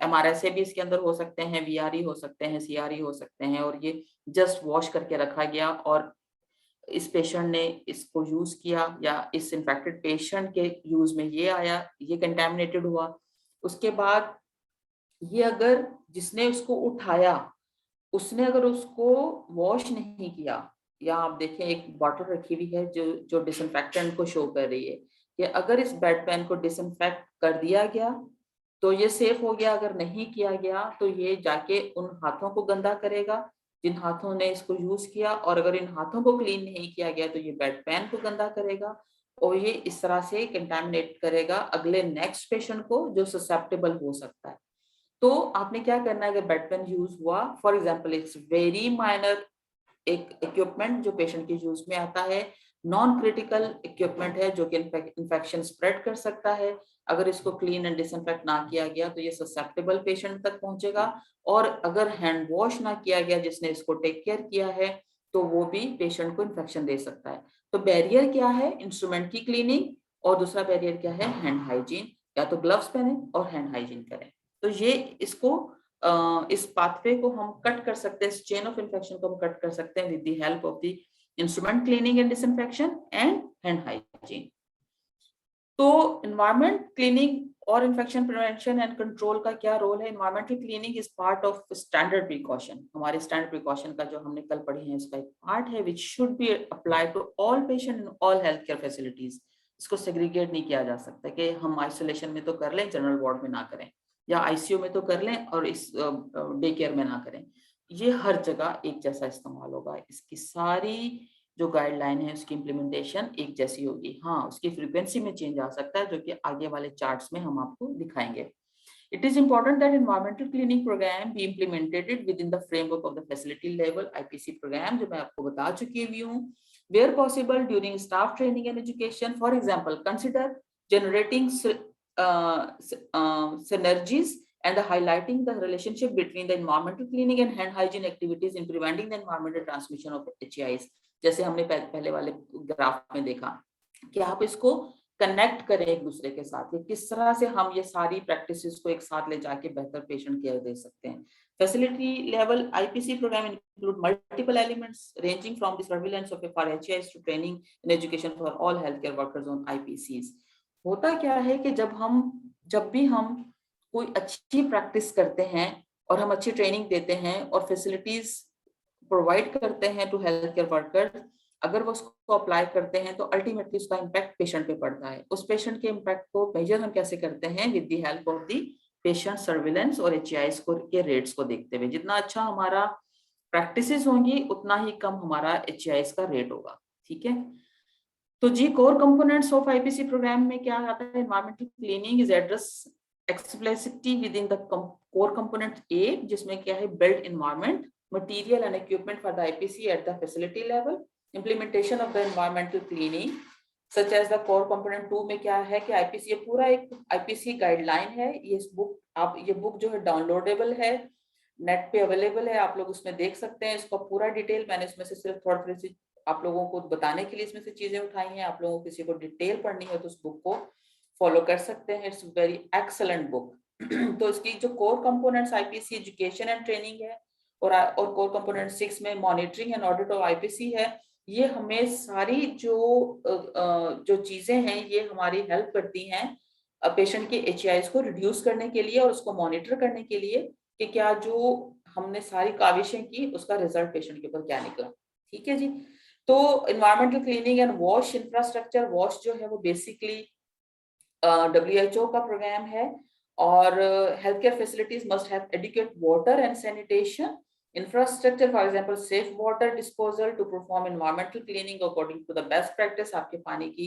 MRSA भी इसके अंदर हो सकते हैं, VRE हो सकते हैं, CRE हो सकते हैं, और ये जस्ट वॉश करके रखा गया और इस पेशेंट ने इसको यूज किया या इस इन्फेक्टेड पेशेंट के यूज में ये आया, ये कंटामिनेटेड हुआ। उसके बाद ये अगर जिसने उसको उठाया उसने अगर उसको वॉश नहीं किया, या आप देखें एक बॉटल रखी हुई है जो डिसइंफेक्टेंट को शो कर रही है कि अगर इस बेड पैन को डिसइंफेक्ट कर दिया गया तो ये सेफ हो गया, अगर नहीं किया गया तो ये जाके उन हाथों को गंदा करेगा जिन हाथों ने इसको यूज किया, और अगर इन हाथों को क्लीन नहीं किया गया तो ये बेड पैन को गंदा करेगा, और ये इस तरह से कंटामिनेट करेगा अगले नेक्स्ट पेशेंट को जो ससेप्टेबल हो सकता है। तो आपने क्या करना है, अगर बेड पेन यूज हुआ, for example it's very minor एक इक्विपमेंट जो पेशेंट के यूज में आता है, नॉन क्रिटिकल इक्विपमेंट है जो कि इन्फेक्शन स्प्रेड कर सकता है, अगर इसको क्लीन एंड डिसइंफेक्ट ना किया गया तो ये ससेप्टेबल पेशेंट तक पहुंचेगा, और अगर हैंड वॉश ना किया गया जिसने इसको टेक केयर किया है तो वो भी पेशेंट को इन्फेक्शन दे सकता है। तो बैरियर क्या है? इंस्ट्रूमेंट की क्लीनिंग, और दूसरा बैरियर क्या है? Hand hygiene. या तो ग्लव्स पहने और हैंड हाइजीन करें। तो ये इसको इस पाथवे को हम कट कर सकते हैं, इस चेन ऑफ इन्फेक्शन को हम कट कर सकते हैं with the help of the instrument cleaning and disinfection and hand hygiene. तो एनवायरमेंट क्लीनिंग और इन्फेक्शन प्रिवेंशन एंड कंट्रोल का क्या रोल है? Environmental cleaning is part of standard precaution. हमारे स्टैंडर्ड प्रिकॉशन का जो हमने कल पढ़ी है इसका एक पार्ट है which should be applied to all patient in all health care facilities. इसको सेग्रीगेट नहीं किया जा सकता कि हम आइसोलेशन में तो कर लें, जनरल वार्ड में ना करें, या आईसीयू में तो कर लें और इस डे केयर में ना करें। ये हर जगह एक जैसा इस्तेमाल होगा। इसकी सारी जो गाइडलाइन है उसकी इम्प्लीमेंटेशन एक जैसी होगी। हाँ, उसकी फ्रीक्वेंसी में चेंज आ सकता है, जो कि आगे वाले चार्ट्स में हम आपको दिखाएंगे। It is important that environmental cleaning program be implemented within the framework of the facility level IPC program, जो मैं आपको बता चुकी हुई हूँ, where possible during staff training and education. For example, consider generating synergies and highlighting the relationship between the environmental cleaning and hand hygiene activities in preventing the environmental transmission of HEIs. जैसे हमने पहले वाले graph में देखा कि आप इसको connect करें एक दूसरे के साथ, कि किस तरह से हम ये सारी प्रैक्टिसेस को एक साथ ले जाके बेहतर पेशेंट केयर दे सकते हैं। Facility level IPC program include multiple elements ranging from the surveillance of FRHIs to training and education for all health care workers on IPCs. होता क्या है कि जब भी हम कोई अच्छी प्रैक्टिस करते हैं और हम अच्छी ट्रेनिंग देते हैं और फैसिलिटीज प्रोवाइड करते हैं टू हेल्थ केयर वर्कर्स, अगर वो उसको अप्लाई करते हैं तो अल्टीमेटली उसका इम्पैक्ट पेशेंट पे पड़ता है। उस पेशेंट के इम्पैक्ट को मेजर हम कैसे करते हैं? With the help of the patient surveillance और HEIs के रेट्स को देखते हुए। जितना अच्छा हमारा प्रैक्टिसेस होंगी उतना ही कम हमारा HEIs का रेट होगा। ठीक है, तो जी core components of IPC program में क्या आता है? Environmental cleaning is address explicitly within the core component A, जिसमें क्या है? Built environment, material and equipment for the IPC at the facility level, implementation of the environmental cleaning such as the core component 2 में क्या है कि IPC, ये पूरा एक आईपीसी गाइडलाइन है। ये बुक आप ये बुक जो है डाउनलोडेबल है, नेट पे अवेलेबल है, आप लोग उसमें देख सकते हैं इसका पूरा डिटेल। मैंने इसमें से सिर्फ थोड़ी सी आप लोगों को बताने के लिए इसमें से चीजें उठाई हैं। आप लोगों को किसी को डिटेल पढ़नी है तो उस बुक को फॉलो कर सकते हैं। It's very excellent book. तो इसकी जो core components IPC education and training है, और कोर कंपोनेंट 6 में monitoring and audit of IPC है। ये हमें सारी जो चीजें हैं ये हमारी हेल्प करती हैं पेशेंट के HEIs को रिड्यूस करने के लिए और उसको मॉनिटर करने के लिए कि क्या जो हमने सारी काविशें की उसका रिजल्ट पेशेंट के ऊपर क्या निकला। ठीक है जी। तो environmental cleaning and wash infrastructure, wash जो है वो बेसिकली WHO का प्रोग्राम है, और health care facilities must have adequate water and sanitation infrastructure, for example safe water disposal to perform environmental cleaning according to the best practice। आपके पानी की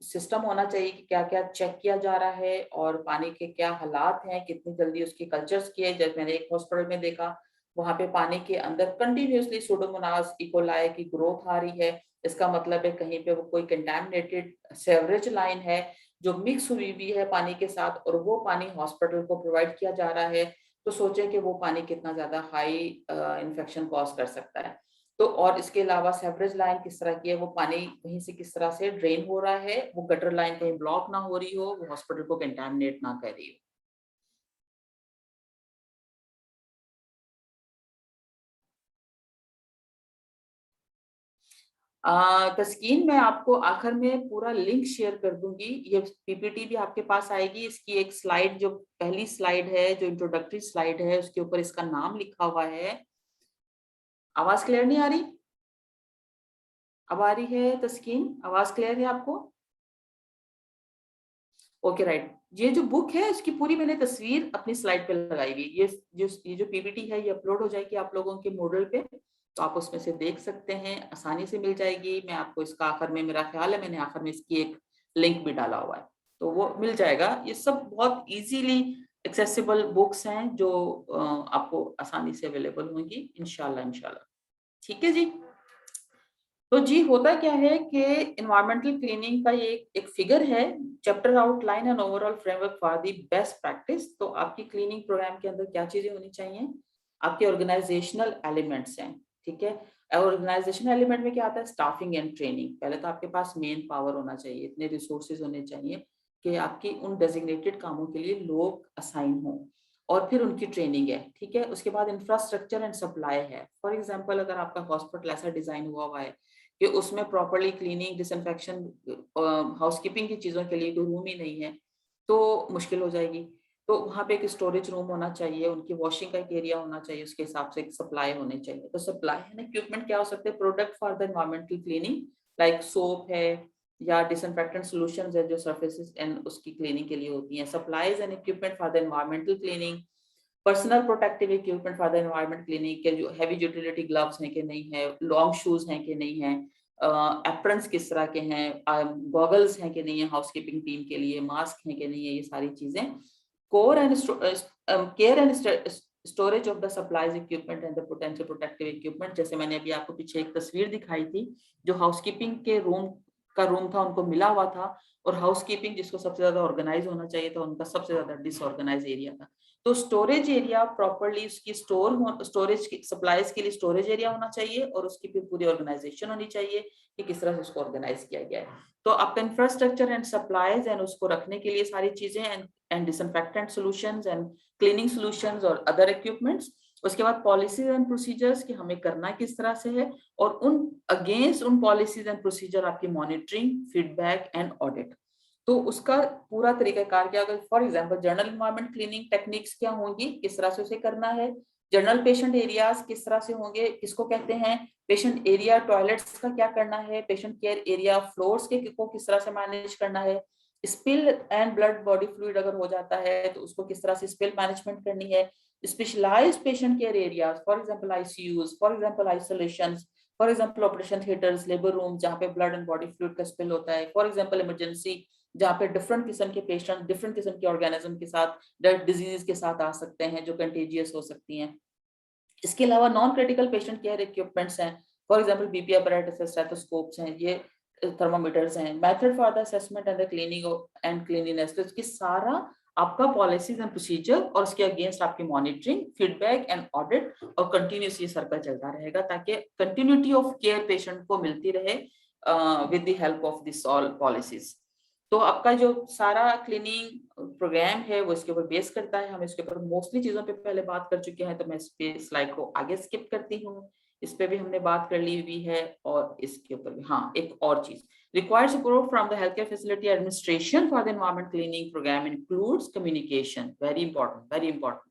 system होना चाहिए कि क्या क्या चेक किया जा रहा है और पानी के क्या हालात हैं, कितनी जल्दी उसके कल्चर्स किए। जैसे मैंने एक हॉस्पिटल में देखा, वहां पे पानी के अंदर कंटिन्यूसली सुडोमोनास इकोलाई की ग्रोथ आ रही है। इसका मतलब है कहीं पे वो कोई कंटामिनेटेड सेवरेज लाइन है जो मिक्स हुई भी है पानी के साथ, और वो पानी हॉस्पिटल को प्रोवाइड किया जा रहा है। तो सोचें कि वो पानी कितना ज्यादा हाई इन्फेक्शन कॉज कर सकता है। तो और इसके अलावा सेवरेज लाइन किस तरह की है, वो पानी वहीं से किस तरह से ड्रेन हो रहा है, वो गटर लाइन कहीं ब्लॉक ना हो रही हो, वो हॉस्पिटल को कंटामिनेट ना कर रही हो। तस्कीन मैं आपको आखिर में पूरा लिंक शेयर कर दूंगी। ये पीपीटी भी आपके पास आएगी। इसकी एक स्लाइड, जो पहली स्लाइड है, जो इंट्रोडक्टरी स्लाइड है, उसके ऊपर इसका नाम लिखा हुआ है। आवाज क्लियर नहीं आ रही? अब आ रही है तस्कीन? आवाज क्लियर है आपको? Okay right. ये जो बुक है इसकी पूरी मैंने तस्वीर अपनी स्लाइड पे लगाई हुई। ये जो पीपीटी है ये अपलोड हो जाएगी आप लोगों के मोडल पे, तो आप उसमें से देख सकते हैं, आसानी से मिल जाएगी। मैं आपको इसका आखिर में, मेरा ख्याल है मैंने आखिर में इसकी एक लिंक भी डाला हुआ है, तो वो मिल जाएगा। ये सब बहुत इजीली एक्सेसिबल बुक्स हैं जो आपको आसानी से अवेलेबल होंगी इंशाल्लाह। इंशाल्लाह। ठीक है जी। तो जी होता क्या है कि इन्वायरमेंटल क्लीनिंग का ये एक फिगर है, chapter outline and overall framework for the best practice. तो आपकी क्लीनिंग प्रोग्राम के अंदर क्या चीजें होनी चाहिए, आपके ऑर्गेनाइजेशनल एलिमेंट्स हैं, ठीक है। ऑर्गेनाइजेशनल एलिमेंट में क्या आता है, स्टाफिंग एंड ट्रेनिंग। पहले तो आपके पास मेन पावर होना चाहिए, इतने रिसोर्सेज होने चाहिए कि आपकी उन डेजिग्नेटेड कामों के लिए लोग असाइन हों, और फिर उनकी ट्रेनिंग है, ठीक है। उसके बाद इंफ्रास्ट्रक्चर एंड सप्लाई है। फॉर एग्जांपल अगर आपका हॉस्पिटल ऐसा डिजाइन हुआ है कि उसमें प्रॉपर्ली क्लीनिंग, डिसइंफेक्शन, हाउसकीपिंग की चीजों के लिए कोई रूम ही नहीं है, तो मुश्किल हो जाएगी। तो वहाँ पे एक स्टोरेज रूम होना चाहिए, उनकी वॉशिंग का एक एरिया होना चाहिए, उसके हिसाब से एक सप्लाई होने चाहिए। तो सप्लाई एंड इक्विपमेंट क्या हो सकते हैं, product for the environmental cleaning like soap है या डिसइंफेक्टेंट सॉल्यूशंस है जो सर्फेसेस एंड उसकी क्लीनिंग के लिए होती हैं। Supplies and equipment for the environmental cleaning, personal protective equipment for the environment cleaning के जो हैवी यूटिलिटी ग्लव्स हैं कि नहीं है, लॉन्ग शूज हैं कि नहीं है, एप्रन्स किस तरह के हैं, गॉगल्स हैं कि नहीं है हाउसकीपिंग टीम के लिए, मास्क हैं कि नहीं है, ये सारी चीजें। Core and care and storage of the supplies equipment and the potential protective equipment, जैसे मैंने अभी आपको पीछे एक तस्वीर दिखाई थी, जो हाउसकीपिंग के रूम था उनको मिला हुआ था, और हाउसकीपिंग जिसको सबसे ज्यादा ऑर्गेनाइज होना चाहिए था उनका सबसे ज्यादा डिसऑर्गेनाइज एरिया था। तो स्टोरेज एरिया प्रॉपर्ली उसकी स्टोरेज सप्लाईज के लिए स्टोरेज एरिया होना चाहिए, और उसकी फिर पूरी ऑर्गेनाइजेशन होनी चाहिए कि किस तरह से उसको ऑर्गेनाइज किया गया है। तो आपका इंफ्रास्ट्रक्चर एंड सप्लाईज एंड उसको रखने के लिए सारी चीजें and disinfectant solutions and cleaning solutions और अदर इक्विपमेंट्स। उसके बाद पॉलिसीज एंड प्रोसीजर्स कि हमें करना किस तरह से है, और उन अगेंस्ट उन पॉलिसीज एंड प्रोसीजर आपकी मॉनिटरिंग, फीडबैक एंड ऑडिट। तो उसका पूरा तरीकाकार क्या होगा। For example general environment cleaning techniques क्या होंगी, किस तरह से उसे करना है। जनरल पेशेंट एरियाज किस तरह से होंगे, किसको कहते हैं, पेशेंट एरिया टॉयलेट्स का क्या करना है, पेशेंट केयर एरिया फ्लोर्स के को किस तरह से मैनेज करना है। Spill and blood body fluid अगर हो जाता है तो उसको किस तरह से स्पिल मैनेजमेंट करनी है। Specialized patient care areas, for example ICUs, for example isolation, for example operation theatres, labour room जहाँ पे ब्लड एंड बॉडी फ्लूइड का स्पिल होता है, फॉर एग्जांपल इमरजेंसी जहाँ पे डिफरेंट किस्म के पेशेंट डिफरेंट किस्म के ऑर्गेनिज्म के साथ, डेड डिजीज के साथ आ सकते हैं जो कंटेजियस हो सकती हैं। इसके अलावा non critical patient care equipments हैं, फॉर एग्जांपल बीपी अपैरेटस, स्टेथोस्कोप्स हैं, ये थर्मोमीटर्स हैं। Method for the assessment and the cleaning and cleanliness, तो इसकी सारा आपका पॉलिसीज एंड प्रोसीजर और उसके अगेंस्ट आपकी मॉनिटरिंग, फीडबैक एंड ऑडिट, और कंटिन्यूस ये सर्कल चलता रहेगा ताकि कंटिन्यूटी ऑफ केयर पेशेंट को मिलती रहे with the help of this all policies. तो आपका जो सारा क्लीनिंग प्रोग्राम है वो इसके ऊपर बेस करता है। हम इसके ऊपर मोस्टली चीजों पे पहले बात कर चुके हैं, तो मैं इस पे स्लाइड को आगे स्किप करती हूँ। इस पे भी हमने बात कर ली हुई है, और इसके ऊपर भी हाँ एक और चीज, required support from the healthcare facility administration for the environment cleaning program includes communication, very important।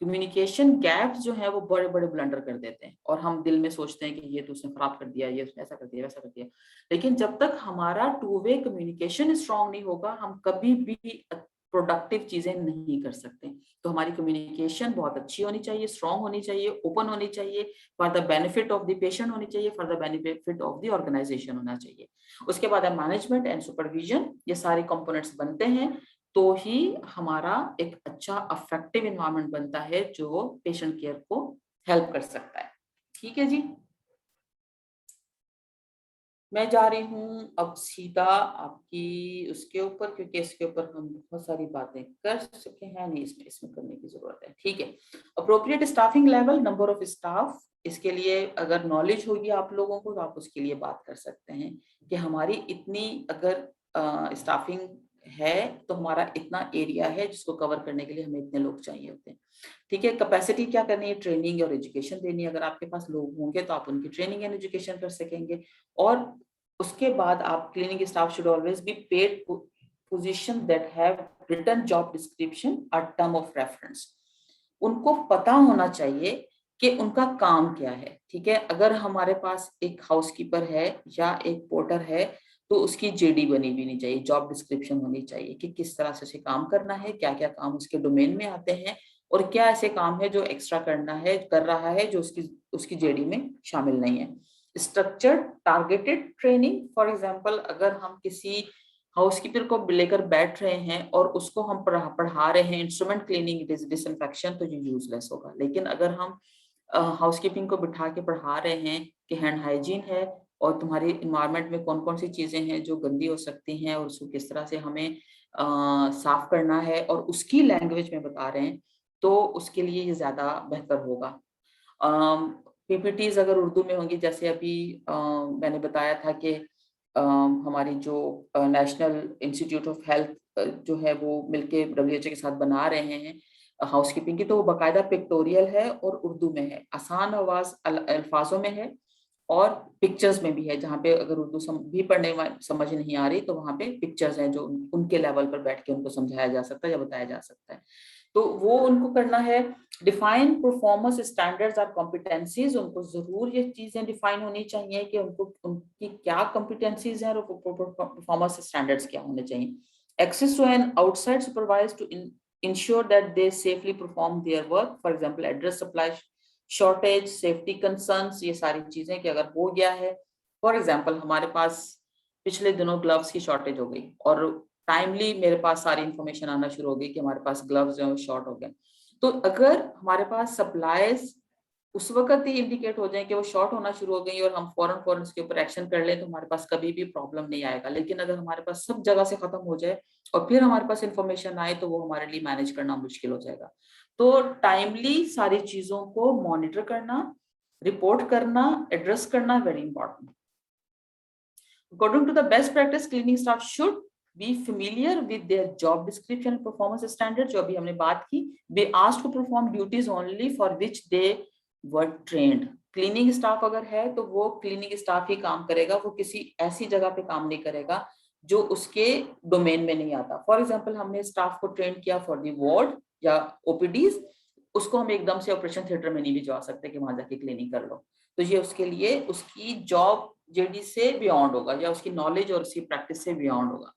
Communication gaps जो है वो बड़े बड़े ब्लंडर कर देते हैं, और हम दिल में सोचते हैं कि ये तो उसने खराब कर दिया, ये उसने ऐसा कर दिया, वैसा कर दिया। लेकिन जब तक हमारा टू वे कम्युनिकेशन स्ट्रांग नहीं होगा, हम कभी भी प्रोडक्टिव चीजें नहीं कर सकते। तो हमारी कम्युनिकेशन बहुत अच्छी होनी चाहिए, स्ट्रांग होनी चाहिए, ओपन होनी चाहिए, for the benefit of the patient होनी चाहिए, for the benefit of the organization होना चाहिए। उसके बाद है मैनेजमेंट एंड सुपरविजन, ये सारे कंपोनेंट्स बनते हैं तो ही हमारा एक अच्छा अफेक्टिव एनवायरनमेंट बनता है जो पेशेंट केयर को हेल्प कर सकता है। ठीक है जी, मैं जा रही हूँ अब सीधा आपकी उसके ऊपर, क्योंकि इसके ऊपर हम बहुत सारी बातें कर चुके हैं, नहीं इसमें करने की जरूरत है। ठीक है, appropriate staffing level, number of staff, इसके लिए अगर नॉलेज होगी आप लोगों को तो आप उसके लिए बात कर सकते हैं कि हमारी इतनी अगर स्टाफिंग है तो हमारा इतना एरिया है जिसको कवर करने के लिए हमें इतने लोग चाहिए होते हैं। ठीक है, कैपेसिटी क्या करनी है, ट्रेनिंग और एजुकेशन देनी है। अगर आपके पास लोग होंगे तो आप उनकी ट्रेनिंग एंड एजुकेशन कर सकेंगे। और उसके बाद आप cleaning staff should always be paid position that have written job description और टर्म ऑफ रेफरेंस। उनको पता होना चाहिए कि उनका काम क्या है। ठीक है, अगर हमारे पास एक हाउसकीपर है या एक पोर्टर है तो उसकी जेडी बनी भी नहीं चाहिए, जॉब डिस्क्रिप्शन होनी चाहिए कि किस तरह से उसे काम करना है, क्या क्या काम उसके डोमेन में आते हैं, और क्या ऐसे काम है जो एक्स्ट्रा करना है, कर रहा है, जो उसकी जेडी में शामिल नहीं है। Structured targeted training, for example अगर हम किसी हाउसकीपर को लेकर बैठ रहे हैं और उसको हम पढ़ा रहे हैं इंस्ट्रूमेंट क्लीनिंग, डिसइंफेक्शन, तो ये यूजलेस होगा। लेकिन अगर हम हाउसकीपिंग को बिठा के पढ़ा रहे हैं कि हैंड हाइजीन है और तुम्हारे इन्वायरमेंट में कौन कौन सी चीजें हैं जो गंदी हो सकती हैं और उसको किस तरह से हमें साफ करना है, और उसकी लैंग्वेज में बता रहे हैं, तो उसके लिए ये ज्यादा बेहतर होगा। पीपीटीज अगर उर्दू में होंगी, जैसे अभी मैंने बताया था कि हमारी जो नेशनल इंस्टीट्यूट ऑफ हेल्थ जो है वो मिलके डब्ल्यूएचओ के साथ बना रहे हैं हाउसकीपिंग की, तो वो बाकायदा पिक्टोरियल है और उर्दू में है, आसान आवाज अल्फाजों में है, और पिक्चर्स में भी है, जहाँ पे अगर उर्दू भी पढ़ने समझ नहीं आ रही तो वहाँ पे पिक्चर्स हैं जो उनके लेवल पर बैठ के उनको समझाया जा सकता है या बताया जा सकता है। तो वो उनको करना है। डिफाइन परफॉर्मेंस स्टैंडर्ड्स और कॉम्पिटेंसीज, उनको जरूर ये चीजें डिफाइन होनी चाहिए कि उनको उनकी क्या कॉम्पिटेंसीज हैं और परफॉर्मेंस स्टैंडर्ड्स क्या होने चाहिए। Access to an outside supervise to ensure that they safely perform their work, for example address supply shortage, safety concerns, ये सारी चीजें कि अगर हो गया है, फॉर एग्जाम्पल हमारे पास पिछले दिनों ग्लव्स की शॉर्टेज हो गई और टाइमली मेरे पास सारी इंफॉर्मेशन आना शुरू हो गई कि हमारे पास ग्लव्स जो है शॉर्ट हो गए, तो अगर हमारे पास सप्लाईज उस वक्त ही इंडिकेट हो जाए कि वो शॉर्ट होना शुरू हो गई और हम फौरन फौरन उसके ऊपर एक्शन कर लें, तो हमारे पास कभी भी प्रॉब्लम नहीं आएगा। लेकिन अगर हमारे पास सब जगह से खत्म हो जाए और फिर हमारे पास इंफॉर्मेशन आए, तो वो हमारे लिए मैनेज करना मुश्किल हो जाएगा। तो टाइमली सारी चीजों को मॉनिटर करना, रिपोर्ट करना, एड्रेस करना very important. According to the best practice, cleaning staff should be familiar with their job description and performance standards, जो अभी हमने बात की। Be asked to perform duties only for which they were trained. Cleaning staff अगर है तो वो cleaning staff ही काम करेगा, वो किसी ऐसी जगह पे काम नहीं करेगा जो उसके डोमेन में नहीं आता। फॉर एग्जाम्पल हमने स्टाफ को ट्रेन किया फॉर दी वार्ड या ओपीडीज, उसको हम एकदम से ऑपरेशन थिएटर में नहीं भिजवा सकते कि वहां जाके क्लीनिंग कर लो, तो ये उसके लिए उसकी जॉब जेडी से बियॉन्ड होगा या उसकी नॉलेज और उसकी प्रैक्टिस से बियॉन्ड होगा।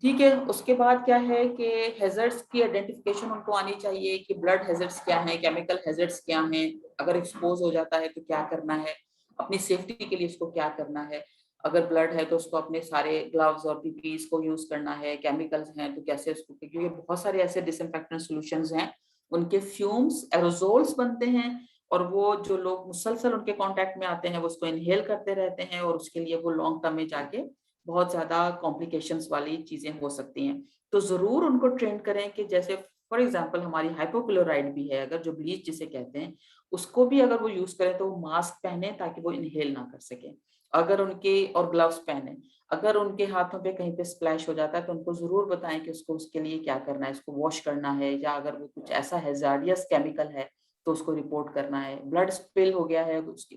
ठीक है, उसके बाद क्या है कि हैजर्ड्स की आइडेंटिफिकेशन उनको आनी चाहिए कि ब्लड हैजर्ड्स क्या हैं, केमिकल हैजर्ड्स क्या हैं, अगर एक्सपोज हो जाता है तो क्या करना है, अपनी सेफ्टी के लिए उसको क्या करना है, अगर ब्लड है तो उसको अपने सारे ग्लव्स और पीपीज को यूज करना है, केमिकल्स हैं तो कैसे उसको, क्योंकि बहुत सारे ऐसे डिसइंफेक्टेंट सॉल्यूशंस हैं, उनके फ्यूम्स एरोजोल्स बनते हैं और वो जो लोग मुसलसल उनके कांटेक्ट में आते हैं वो उसको इनहेल करते रहते हैं और उसके लिए वो लॉन्ग टर्म में जाके बहुत ज्यादा कॉम्प्लिकेशंस वाली चीजें हो सकती हैं। तो जरूर उनको ट्रेन करें कि जैसे फॉर एग्जांपल हमारी हाइपोक्लोराइड भी है, अगर जो ब्लीच जिसे कहते हैं, उसको भी अगर वो यूज करें तो वो मास्क पहने ताकि वो इनहेल ना कर सके, अगर उनके और ग्लव्स पहने। अगर उनके हाथों पे कहीं पे स्प्लैश हो जाता है तो उनको जरूर बताएं कि उसको उसके लिए क्या करना है, इसको वॉश करना है, या अगर वो कुछ ऐसा हैजार्डियस केमिकल है तो उसको रिपोर्ट करना है। ब्लड स्पिल हो गया है,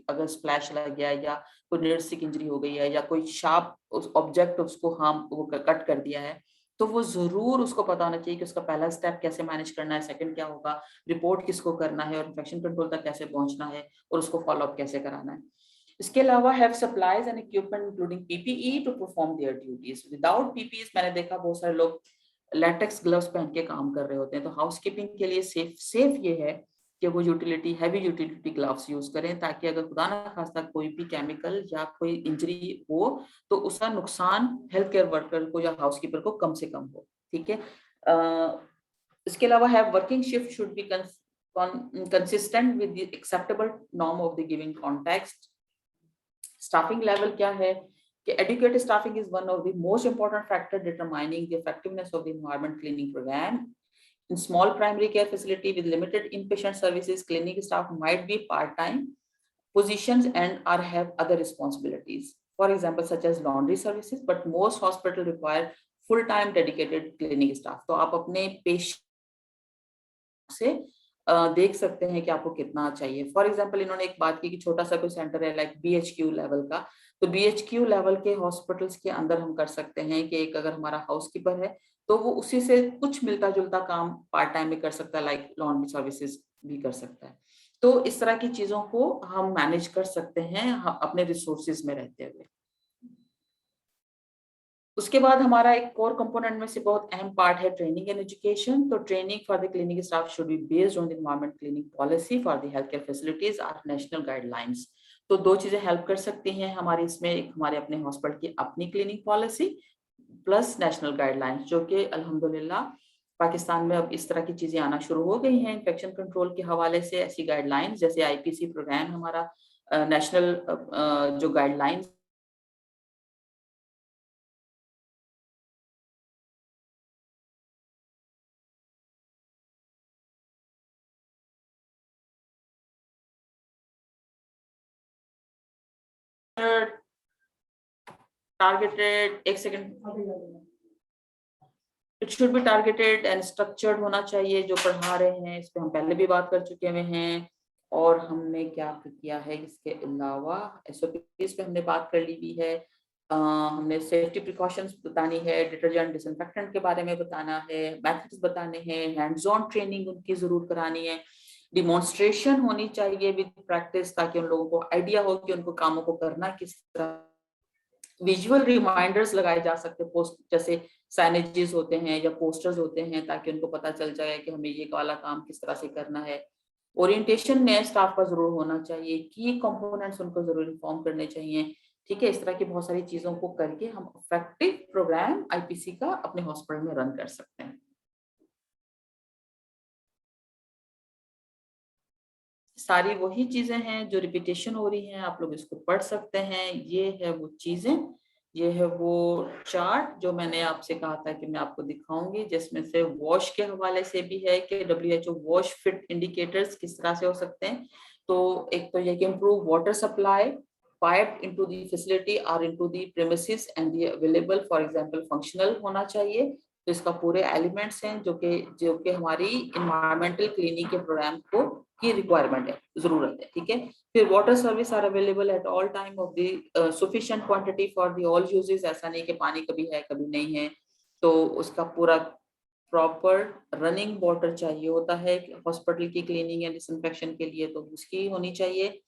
अगर स्प्लैश लग गया है, या कोई न्यूरोसिक इंजरी हो गई है, या कोई शार्प ऑब्जेक्ट उसको हार्म वो कट कर दिया है, तो वो जरूर उसको पता होना चाहिए कि उसका पहला स्टेप कैसे मैनेज करना है, सेकंड क्या होगा, रिपोर्ट किसको करना है और इन्फेक्शन कंट्रोल तक कैसे पहुंचना है और उसको फॉलो अप कैसे कराना है। इसके अलावा have supplies and equipment including PPE to perform their duties. Without PPE मैंने देखा बहुत सारे लोग लेटेक्स ग्लव्स पहन के काम कर रहे होते हैं, तो हाउसकीपिंग के लिए सेफ ये है कि वो हैवी यूटिलिटी ग्लव्स यूज करें, ताकि अगर खुदा ना खास्ता कोई भी केमिकल या कोई इंजरी हो तो उसका नुकसान हेल्थ केयर वर्कर को या हाउसकीपर को कम से कम हो। ठीक है, इसके अलावा have working shift should be consistent with the acceptable norm of the given context. Staffing level क्या है कि adequate staffing is one of the most important factor determining the effectiveness of the environment cleaning program. In small primary care facility with limited inpatient services, clinic staff might be part-time positions and or have other responsibilities, for example such as laundry services, but most hospital require full-time dedicated clinic staff. तो आप अपने patient से देख सकते हैं कि आपको कितना चाहिए। फॉर एग्जाम्पल इन्होंने एक बात की कि छोटा सा कोई सेंटर है लाइक BHQ लेवल का, तो BHQ लेवल के हॉस्पिटल्स के अंदर हम कर सकते हैं कि एक अगर हमारा हाउसकीपर है तो वो उसी से कुछ मिलता जुलता काम पार्ट टाइम में कर सकता है, लाइक लॉन्ड्री सर्विसेज भी कर सकता है। तो इस तरह की चीजों को हम मैनेज कर सकते हैं अपने रिसोर्सेज में रहते हुए। उसके बाद हमारा एक कोर कंपोनेंट में से बहुत अहम पार्ट है ट्रेनिंग एंड एजुकेशन। तो training for the clinic staff should be based on the environment clinic policy for the health care facilities और नेशनल गाइडलाइंस। तो दो चीजें हेल्प कर सकती हैं हमारी इसमें, एक हमारे अपने हॉस्पिटल की अपनी clinic policy plus national guidelines, जो कि अल्हम्दुलिल्लाह पाकिस्तान में अब इस तरह की चीजें आना शुरू हो गई हैं इन्फेक्शन कंट्रोल के हवाले से। ऐसी गाइडलाइंस जैसे IPC प्रोग्राम हमारा नेशनल जो गाइडलाइंस टारगेटेड, एक second, it should be targeted and structured होना चाहिए जो पढ़ा रहे हैं। इस पे हम पहले भी बात कर चुके हुए हैं। और हमने क्या किया है इसके अलावा, एसओपीज पे हमने बात कर ली हुई है। हमने सेफ्टी प्रिकॉशंस बतानी है, डिटर्जेंट डिसइंफेक्टेंट के बारे में बताना है, मेथड्स बताने हैं, हैंड्स ऑन ट्रेनिंग उनकी जरूर करानी है, डिमॉन्स्ट्रेशन होनी चाहिए विद प्रैक्टिस, ताकि उन लोगों को आइडिया हो कि उनको कामों को करना किस तरह। विजुअल रिमाइंडर्स लगाए जा सकते हैं, पोस्ट जैसे साइनेजेस होते हैं या पोस्टर्स होते हैं, ताकि उनको पता चल जाए कि हमें ये वाला काम किस तरह से करना है। ओरिएंटेशन नए स्टाफ का जरूर होना चाहिए, की कंपोनेंट्स उनको जरूर इन्फॉर्म करने चाहिए। ठीक है, इस तरह की बहुत सारी चीजों को करके हम इफेक्टिव प्रोग्राम आईपीसी का अपने हॉस्पिटल में रन कर सकते हैं। सारी वही चीजें हैं जो रिपीटेशन हो रही हैं, आप लोग इसको पढ़ सकते हैं। ये है वो चीजें, ये है वो चार्ट जो मैंने आपसे कहा था कि मैं आपको दिखाऊंगी, जिसमें से वॉश के हवाले से भी है कि डब्ल्यूएचओ वॉश फिट इंडिकेटर्स किस तरह से हो सकते हैं। तो एक तो ये कि improve water supply pipe into the facility और into the premises and the available, for example functional होना चाहिए। तो इसका पूरे एलिमेंट्स हैं जो कि हमारी इन्वायरमेंटल क्लीनिंग के प्रोग्राम को की रिक्वायरमेंट है, जरूरत है। ठीक है, फिर water service are available at all time of the sufficient quantity for the all uses. ऐसा नहीं कि पानी कभी है कभी नहीं है, तो उसका पूरा प्रॉपर रनिंग वाटर चाहिए होता है हॉस्पिटल की क्लीनिंग एंड डिसइंफेक्शन के लिए, तो उसकी होनी चाहिए।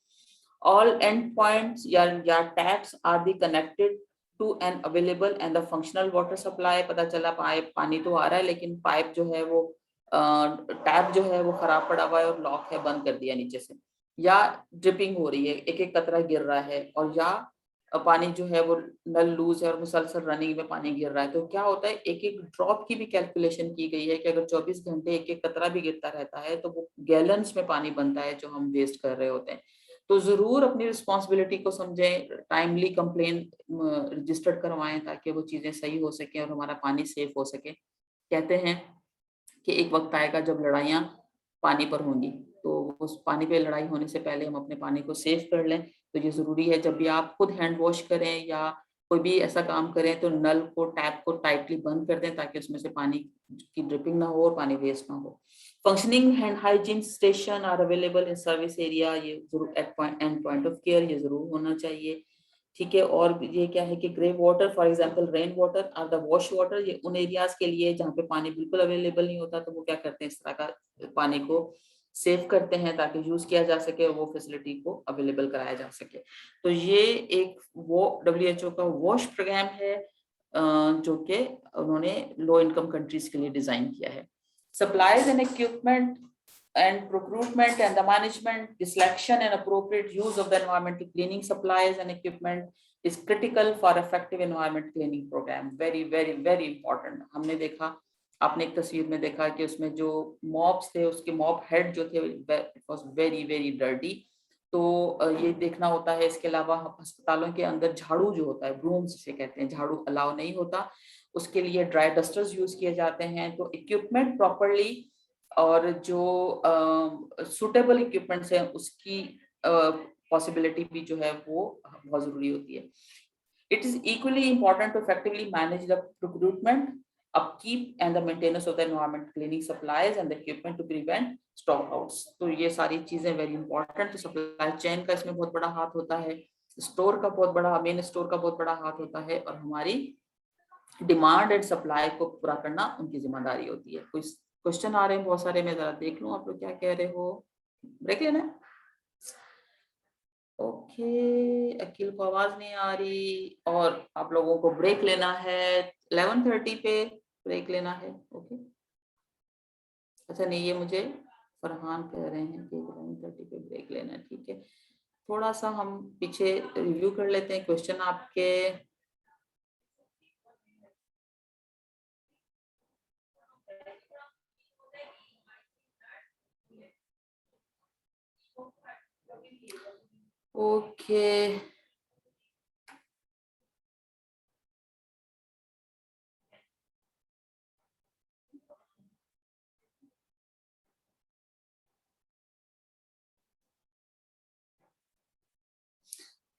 ऑल एंड पॉइंट्स या taps are be connected to an available and the functional water supply. पता चला पाइप पानी तो आ रहा है लेकिन पाइप जो है वो टैप जो है वो खराब पड़ा हुआ है और लॉक है, बंद कर दिया नीचे से, या ड्रिपिंग हो रही है, एक एक कतरा गिर रहा है, और या पानी जो है वो नल लूज है और मुसलसल रनिंग में पानी गिर रहा है। तो क्या होता है, एक एक ड्रॉप की भी कैलकुलेशन की गई है कि अगर 24 घंटे एक एक कतरा भी गिरता रहता है तो वो गैलन्स में पानी बनता है जो हम वेस्ट कर रहे होते हैं। तो जरूर अपनी रिस्पॉन्सिबिलिटी को समझें, टाइमली कंप्लेन रजिस्टर्ड करवाएं ताकि वो चीजें सही हो सके और हमारा पानी सेफ हो सके। कहते हैं कि एक वक्त आएगा जब लड़ाइयाँ पानी पर होंगी, तो उस पानी पे लड़ाई होने से पहले हम अपने पानी को सेव कर लें। तो ये जरूरी है, जब भी आप खुद हैंड वॉश करें या कोई भी ऐसा काम करें तो नल को टैप को टाइटली बंद कर दें ताकि उसमें से पानी की ड्रिपिंग ना हो और पानी वेस्ट ना हो। Functioning hand hygiene station are available in service area, ये जरूर एट पॉइंट ऑफ केयर ये जरूर होना चाहिए। ठीक है, और ये क्या है कि grey water for example rain water और द वॉश वाटर, ये उन एरियाज के लिए जहाँ पे पानी बिल्कुल अवेलेबल नहीं होता, तो वो क्या करते हैं, इस तरह का पानी को सेव करते हैं ताकि यूज किया जा सके और वो फैसिलिटी को अवेलेबल कराया जा सके। तो ये एक वो डब्ल्यूएचओ का वॉश प्रोग्राम है जो कि उन्होंने लो इनकम कंट्रीज के लिए डिजाइन किया है। Supplies and equipment and procurement and the management, the selection and appropriate use of the environmental cleaning supplies and equipment is critical for effective environment cleaning program. Very very very important। हमने देखा, आपने एक तस्वीर में देखा कि उसमें जो मॉप्स थे उसके मॉप हेड जो थे it was very very dirty। तो ये देखना होता है। इसके अलावा अस्पतालों के अंदर झाड़ू जो होता है, ब्रूम्स जिसे कहते हैं, झाड़ू अलाउ नहीं होता, उसके लिए ड्राई डस्टर्स यूज किए जाते हैं। तो इक्विपमेंट प्रॉपरली और जो सुटेबल इक्विपमेंट्स है उसकी पॉसिबिलिटी भी जो है वो बहुत जरूरी होती है। It is equally important to effectively manage the recruitment, upkeep and the maintenance of the environment, cleaning supplies and the equipment to prevent stockouts। तो ये सारी चीजें वेरी इंपॉर्टेंट। तो सप्लाई चेन का इसमें बहुत बड़ा हाथ होता है, स्टोर का बहुत बड़ा, मेन स्टोर का बहुत बड़ा हाथ होता है, और हमारी डिमांड एंड सप्लाई को पूरा करना उनकी जिम्मेदारी होती है। कोई क्वेश्चन आ रहे हैं बहुत सारे, मैं जरा देख लूं आप लोग क्या कह रहे हो। ब्रेक लेना है? ओके, अकील को आवाज नहीं आ रही और आप लोगों को ब्रेक लेना है 11:30 पे ब्रेक लेना है। ओके, अच्छा नहीं, ये मुझे फरहान कह रहे हैं कि 11:30 पे ब्रेक लेना है। ठीक है, थोड़ा सा हम पीछे रिव्यू कर लेते हैं क्वेश्चन आपके। ओके,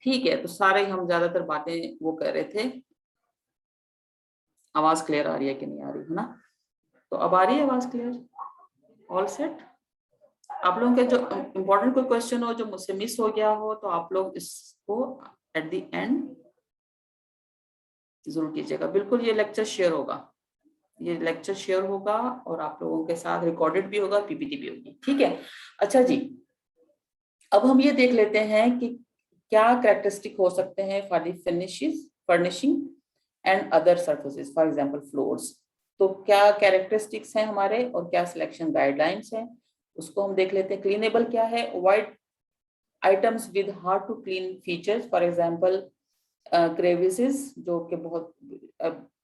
ठीक है, तो सारे हम ज्यादातर बातें वो कर रहे थे। आवाज क्लियर आ रही है कि नहीं आ रही है ना? तो अब आ रही है आवाज क्लियर? All set? आप लोगों का जो इम्पोर्टेंट कोई क्वेश्चन हो जो मुझसे मिस हो गया हो तो आप लोग इसको एट द एंड जरूर कीजिएगा। बिल्कुल, ये लेक्चर शेयर होगा, ये लेक्चर शेयर होगा और आप लोगों के साथ रिकॉर्डेड भी होगा, पीपीटी भी होगी। ठीक है, अच्छा जी, अब हम ये देख लेते हैं कि क्या कैरेक्टरिस्टिक हो सकते हैं for the finishes, furnishing and other surfaces, for example floors. तो क्या कैरेक्टरिस्टिक्स हैं हमारे और क्या सिलेक्शन गाइडलाइंस हैं, उसको हम देख लेते हैं। क्लीनेबल क्या है? Avoid items with hard to clean features, for example crevices, जो कि बहुत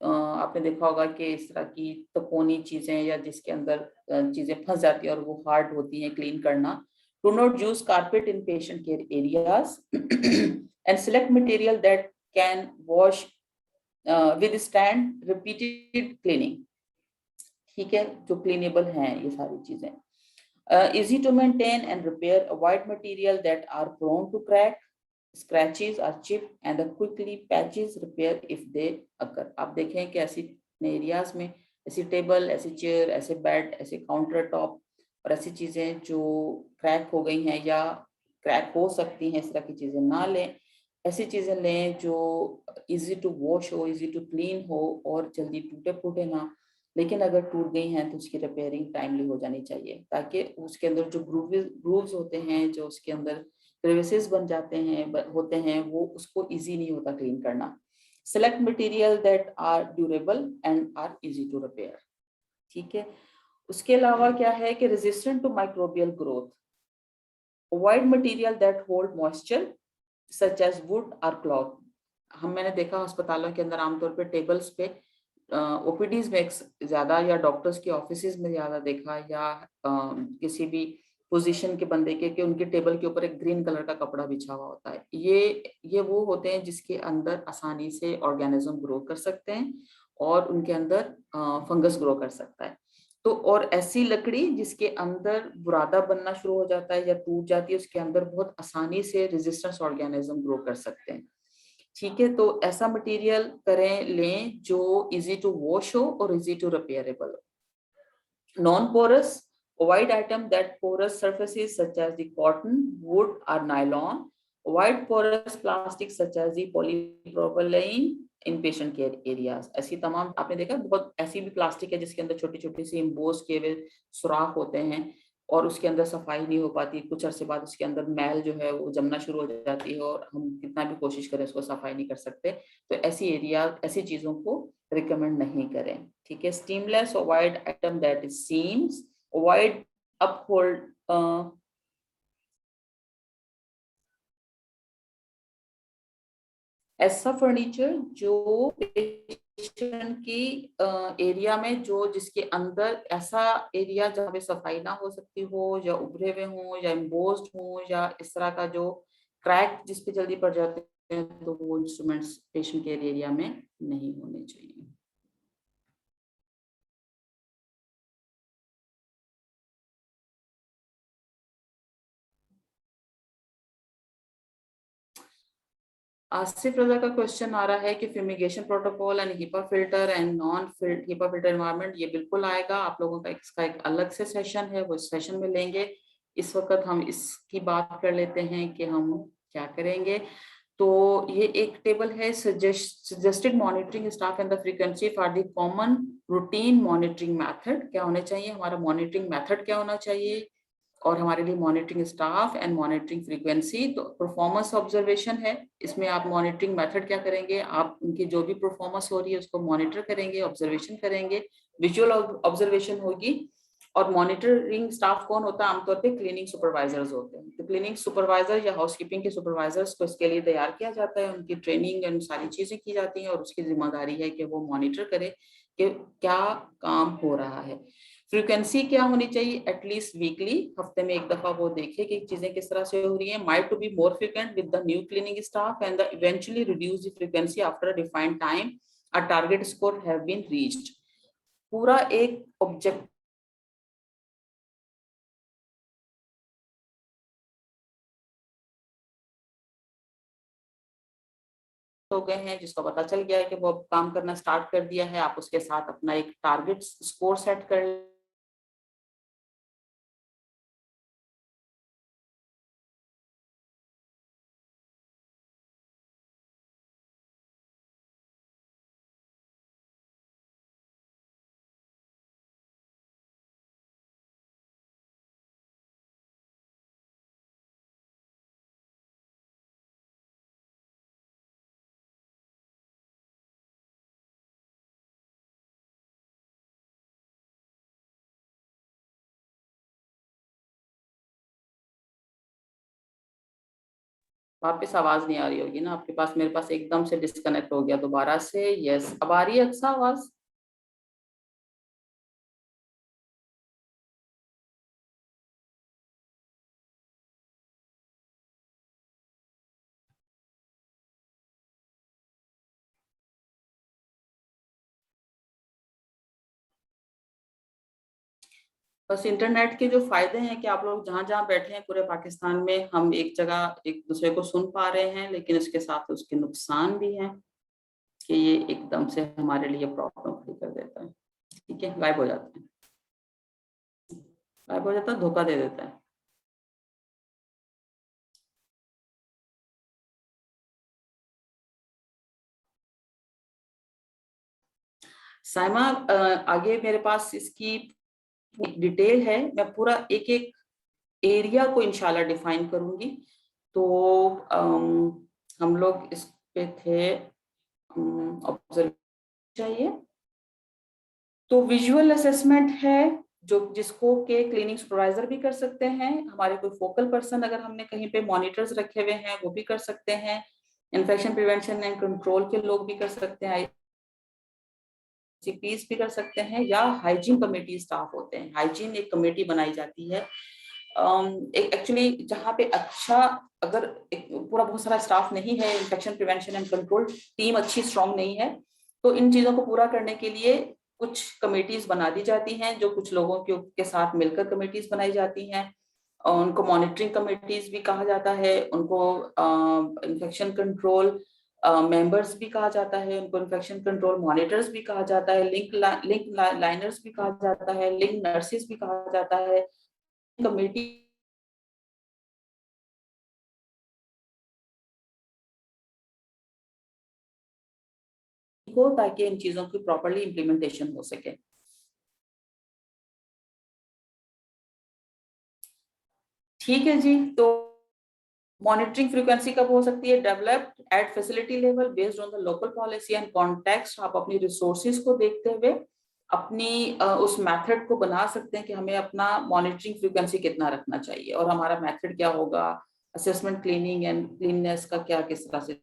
आपने देखा होगा कि इस तरह की तकोनी चीजें या जिसके अंदर चीजें फंस जाती है और वो हार्ड होती हैं क्लीन करना। Do not use carpet in patient care areas and select material that can wash withstand repeated cleaning। ठीक है, जो क्लीनेबल हैं ये सारी चीजें। Easy to maintain and repair, avoid material that are prone to crack, scratches or chip, and the quickly patches repair if they occur। आप देखें कि ऐसी एरियाज में ऐसी टेबल, ऐसी चेयर, ऐसे बेड, ऐसे काउंटर टॉप और ऐसी चीजें जो क्रैक हो गई हैं या क्रैक हो सकती हैं, इस तरह की चीजें ना लें। ऐसी चीजें लें जो इजी टू वॉश हो, इजी टू क्लीन हो और जल्दी टूटे फूटे ना। लेकिन अगर टूट गई हैं तो उसकी रिपेयरिंग टाइमली हो जानी चाहिए, ताकि उसके अंदर जो ग्रूव्स होते हैं, जो उसके अंदर क्रेविसेस बन जाते हैं होते हैं, वो उसको इजी नहीं होता क्लीन करना। Select material that are durable and are easy to repair. ठीक है, उसके अलावा क्या है कि resistant to microbial growth, avoid material that hold moisture such as wood और क्लॉथ। मैंने देखा अस्पतालों के अंदर आमतौर पे टेबल्स पे ओपीडीज में ज्यादा या डॉक्टर्स के ऑफिसेज में ज्यादा देखा या किसी भी पोजीशन के बंदे के कि उनके टेबल के ऊपर एक ग्रीन कलर का कपड़ा बिछा हुआ होता है। ये वो होते हैं जिसके अंदर आसानी से ऑर्गेनिज्म ग्रो कर सकते हैं और उनके अंदर फंगस ग्रो कर सकता है। तो और ऐसी लकड़ी जिसके अंदर बुरादा बनना शुरू हो जाता है या टूट जाती है, उसके अंदर बहुत आसानी से रेजिस्टेंस ऑर्गेनिज्म ग्रो कर सकते हैं। ठीक है, तो ऐसा मटेरियल करें लें जो इजी टू वॉश हो और इजी टू रिपेयरेबल हो। Non porous, avoid item that porous surfaces such as the cotton, wood or nylon। Avoid porous plastic such as the polypropylene in patient care areas. ऐसी तमाम आपने देखा बहुत ऐसी भी प्लास्टिक है जिसके अंदर छोटी छोटी सी एम्बोस किए हुए सुराख होते हैं और उसके अंदर सफाई नहीं हो पाती। कुछ अरसे बाद उसके अंदर मैल जो है वो जमना शुरू हो जाती है और हम कितना भी कोशिश करें उसको सफाई नहीं कर सकते। तो ऐसी एरिया, ऐसी चीजों को रिकमेंड नहीं करें। ठीक है, seamless, avoid item that is seems, avoid uphold ऐसा फर्नीचर जो पेशेंट की एरिया में जो जिसके अंदर ऐसा एरिया जहाँ पे सफाई ना हो सकती हो या उभरे हुए हो या एम्बोस्ड हो या इस तरह का जो क्रैक जिस पे जल्दी पड़ जाते हैं, तो वो इंस्ट्रूमेंट्स पेशेंट केयर एरिया में नहीं होने चाहिए। आसिफ रजा का क्वेश्चन आ रहा है कि fumigation protocol and HEPA filter and non HEPA filter environment, ये बिल्कुल आएगा। आप लोगों का इसका एक अलग से सेशन है, वो इस सेशन में लेंगे। इस वक्त हम इसकी बात कर लेते हैं कि हम क्या करेंगे। तो ये एक टेबल है, suggested monitoring staff and the frequency for the common routine monitoring method. क्या होने चाहिए, हमारा मॉनिटरिंग मेथड क्या होना चाहिए और हमारे लिए monitoring staff and monitoring frequency. तो परफॉर्मेंस ऑब्जर्वेशन है, इसमें आप मॉनिटरिंग मेथड क्या करेंगे, आप उनकी जो भी परफॉर्मेंस हो रही है उसको मॉनिटर करेंगे, ऑब्जर्वेशन करेंगे, विजुअल ऑब्जर्वेशन होगी। और मॉनिटरिंग स्टाफ कौन होता है, आमतौर पे क्लीनिंग सुपरवाइजर्स होते हैं। तो क्लीनिंग सुपरवाइजर या हाउसकीपिंग के सुपरवाइजर्स को इसके लिए तैयार किया जाता है, उनकी ट्रेनिंग एंड सारी चीजें की जाती हैं और उसकी जिम्मेदारी है कि वो मॉनिटर करे कि क्या काम हो रहा है। फ्रीक्वेंसी क्या होनी चाहिए, एटलीस्ट वीकली, हफ्ते में एक दफा वो देखे कि चीजें किस तरह से हो रही हैं। Might to be more frequent with the new cleaning staff and the eventually reduce the frequency after a defined time a target score have been reached. पूरा एक ऑब्जेक्ट हो गए हैं, जिसको पता चल गया है कि वो काम करना स्टार्ट कर दिया है, आप उसके साथ अपना एक टारगेट स्कोर सेट कर वापस आवाज नहीं आ रही होगी ना आपके पास, मेरे पास एकदम से डिस्कनेक्ट हो गया दोबारा से। यस, अब आ रही है अच्छा आवाज? बस इंटरनेट के जो फायदे हैं कि आप लोग जहां जहां बैठे हैं पूरे पाकिस्तान में, हम एक जगह एक दूसरे को सुन पा रहे हैं, लेकिन इसके साथ उसके नुकसान भी हैं कि ये एकदम से हमारे लिए प्रॉब्लम खड़ी कर देता है। ठीक है, गायब हो जाता है, गायब हो जाता है, धोखा दे देता है। साइमा, आगे मेरे पास इसकी डिटेल है, मैं पूरा एक एक एरिया को इंशाल्लाह डिफाइन करूंगी। तो हम लोग इस पे थे, ऑब्जर्व चाहिए। तो विजुअल असेसमेंट है, जो जिसको के क्लीनिंग सुपरवाइजर भी कर सकते हैं, हमारे कोई फोकल पर्सन अगर हमने कहीं पे मॉनिटर्स रखे हुए हैं वो भी कर सकते हैं, इन्फेक्शन प्रिवेंशन एंड कंट्रोल के लोग भी कर सकते हैं, आईसीपीस भी कर सकते हैं, या हाइजीन कमेटी स्टाफ होते हैं। हाइजीन एक कमेटी बनाई जाती है, एक एक्चुअली जहाँ पे अच्छा, अगर एक पूरा बहुत सारा स्टाफ नहीं है, infection prevention and control team अच्छी स्ट्रांग नहीं है, तो इन चीजों को पूरा करने के लिए कुछ कमेटीज बना दी जाती हैं, जो कुछ लोगों के साथ मिलकर कमेटीज बनाई जाती हैं। और उनको मॉनिटरिंग कमेटीज भी कहा जाता है, उनको इन्फेक्शन कंट्रोल मेंबर्स भी कहा जाता है, उनको इन्फेक्शन कंट्रोल मॉनिटर्स भी कहा जाता है, लिंक लाइनर्स भी कहा जाता है, लिंक नर्सेस भी कहा जाता है। कमेटी को, ताकि इन चीजों की प्रॉपरली इम्प्लीमेंटेशन हो सके। ठीक है जी, तो मॉनिटरिंग फ्रीक्वेंसी कब हो सकती है? Developed eight facility level based on the local policy and context. आप अपनी रिसोर्सेज को देखते हुए अपनी उस मेथड को बना सकते हैं कि हमें अपना मॉनिटरिंग फ्रीक्वेंसी कितना रखना चाहिए, और हमारा मेथड क्या होगा, असेसमेंट, क्लीनिंग एंड क्लीननेस का क्या किस तरह से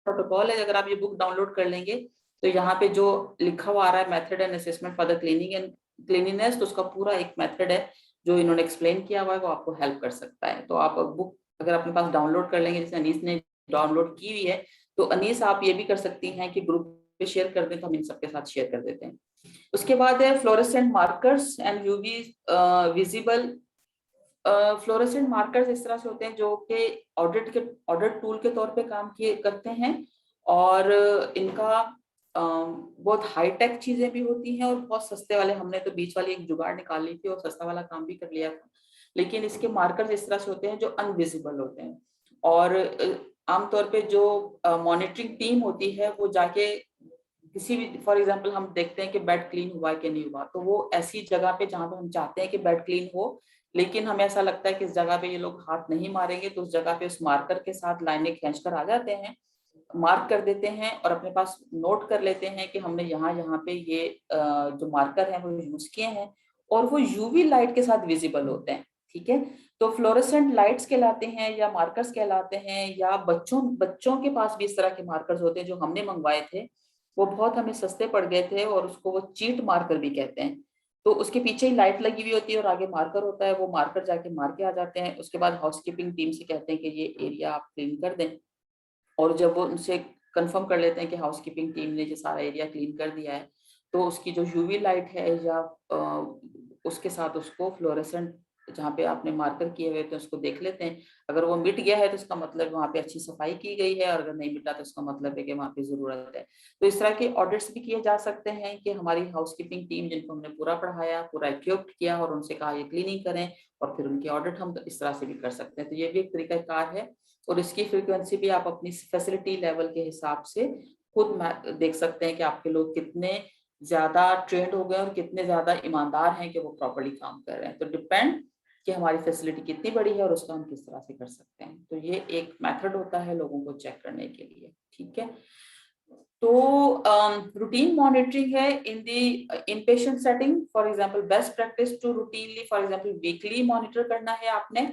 प्रोटोकॉल है। अगर आप ये बुक डाउनलोड कर लेंगे तो यहाँ पे जो लिखा हुआ आ रहा है method and assessment for the cleaning and cleanliness, तो उसका पूरा एक मेथड है जो इन्होंने एक्सप्लेन किया हुआ है, वो आपको हेल्प कर सकता है। तो आप बुक अगर अपने पास डाउनलोड कर लेंगे, जैसे अनीस ने डाउनलोड की हुई है, तो अनीस आप ये भी कर सकती हैं कि ग्रुप पे शेयर कर दें, तो हम इन सबके साथ शेयर कर देते हैं। उसके बाद है fluorescent markers and UV visible. Fluorescent markers इस तरह से होते हैं जो कि ऑडिट टूल के तौर पे काम किए करते हैं, और इनका बहुत हाई टेक चीजें भी होती हैं और बहुत सस्ते वाले। हमने तो बीच वाली एक जुगाड़ निकाल ली थी और सस्ता वाला काम भी कर लिया था, लेकिन इसके मार्कर्स इस तरह से होते हैं जो अनविजिबल होते हैं। और आमतौर पे जो मॉनिटरिंग टीम होती है वो जाके किसी भी, फॉर एग्जांपल हम देखते हैं कि बेड क्लीन हुआ है कि नहीं हुआ, तो वो ऐसी जगह पे जहां पे हम चाहते हैं कि बेड क्लीन हो, लेकिन हमें ऐसा लगता है कि इस जगह पे ये लोग हाथ नहीं मारेंगे, तो उस जगह पे उस मार्कर के साथ लाइनें खींच कर आ जाते हैं, मार्क कर देते हैं और अपने पास नोट कर लेते हैं कि हमने यहाँ यहाँ पे ये जो मार्कर है वो यूज किए हैं, और वो यूवी लाइट के साथ विजिबल होते हैं। ठीक है, तो फ्लोरेसेंट लाइट्स कहलाते हैं या मार्कर्स कहलाते हैं, या बच्चों बच्चों के पास भी इस तरह के मार्कर्स होते हैं जो हमने मंगवाए थे, वो बहुत हमें सस्ते पड़ गए थे, और उसको वो चीट मार्कर भी कहते हैं। तो उसके पीछे ही लाइट लगी हुई होती है और आगे मार्कर होता है, वो मार्कर जाके मार के आ जाते हैं। उसके बाद हाउसकीपिंग टीम से कहते हैं कि ये एरिया आप क्लीन कर दें, और जब वो उनसे कंफर्म कर लेते हैं कि हाउसकीपिंग टीम ने ये सारा एरिया क्लीन कर दिया है, तो उसकी जो यूवी लाइट है या उसके साथ उसको फ्लोरेसेंट जहाँ पे आपने मार्कर किए हुए थे उसको देख लेते हैं। अगर वो मिट गया है तो उसका मतलब वहाँ पे अच्छी सफाई की गई है, और अगर नहीं मिटा तो उसका मतलब है कि वहाँ पे जरूरत है। तो इस तरह के ऑडिट्स भी किए जा सकते हैं कि हमारी हाउसकीपिंग टीम जिनको हमने पूरा पढ़ाया, पूरा इक्विप्ड किया और उनसे कहा ये क्लीनिंग करें, और फिर उनकी ऑडिट हम इस तरह से भी कर सकते हैं। तो ये भी एक तरीकाकार है, और इसकी फ्रीक्वेंसी भी आप अपनी फैसिलिटी लेवल के हिसाब से खुद देख सकते हैं कि आपके लोग कितने ज्यादा ट्रेंड हो गए और कितने ज्यादा ईमानदार हैं कि वो प्रॉपर्ली काम कर रहे हैं। तो डिपेंड कि हमारी फैसिलिटी कितनी बड़ी है और उसको हम किस तरह से कर सकते हैं। तो ये एक मेथड होता है लोगों को चेक करने के लिए, ठीक है। तो रूटीन मॉनिटरिंग है in the inpatient setting. For example best practice to routinely, for example weekly monitor करना है आपने,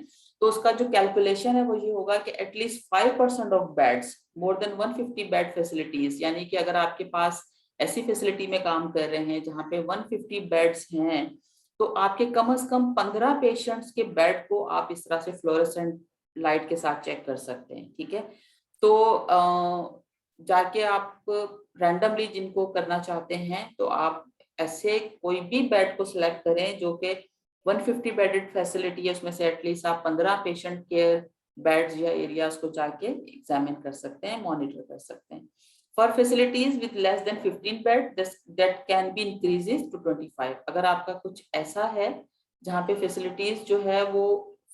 तो उसका जो कैलकुलेशन है वो ये होगा कि at least 5% of beds more than 150 bed facilities, यानी कि अगर आपके पास ऐसी फैसिलिटी में काम कर रहे हैं जहाँ पे 150 बेड्स हैं, तो आपके कम से कम 15 पेशेंट्स के बेड को आप इस तरह से फ्लोरेसेंट लाइट के साथ चेक कर सकते हैं, ठीक है। तो जाके आप रैंडमली जिनको करना चाहते हैं तो आप ऐसे कोई भी बेड को सिलेक्ट करें जो कि 150 बेडेड फैसिलिटी है, उसमें से एटलीस्ट आप 15 पेशेंट केयर बेड्स या एरियाज को जाके एग्जामिन कर सकते हैं, मॉनिटर कर सकते हैं। For facilities with less than 15 bed that can be increases to 25। अगर आपका कुछ ऐसा है जहाँ पे फैसिलिटीज जो है वो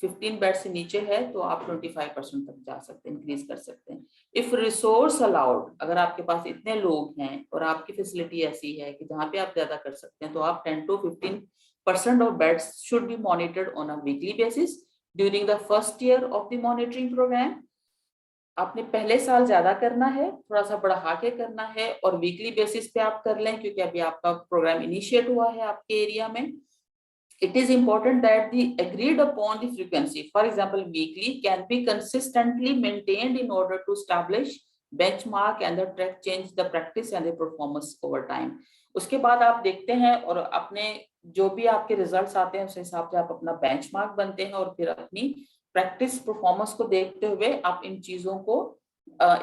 15 बेड से नीचे है तो आप 25% तक जा सकते हैं, इंक्रीज कर सकते हैं। इफ रिसोर्स अलाउड, अगर आपके पास इतने लोग हैं और आपकी फैसिलिटी ऐसी है कि जहाँ पे आप ज्यादा कर सकते हैं, तो आप 10 to 15% of beds should be monitored on a weekly basis during the first year of the monitoring program। आपने पहले साल ज्यादा करना है, थोड़ा सा बढ़ा के करना है, और वीकली बेसिस पे आप कर लें क्योंकि अभी आपका प्रोग्राम इनिशिएट हुआ है आपके एरिया में। It is important that the agreed upon the frequency, for example weekly, can be consistently maintained in order to establish benchmark and the track change the practice and the performance over time। उसके बाद आप देखते हैं और अपने जो भी आपके रिजल्ट्स आते हैं उस हिसाब से आप अपना बेंचमार्क बनते हैं, और फिर अपनी प्रैक्टिस परफॉर्मेंस को देखते हुए आप इन चीजों को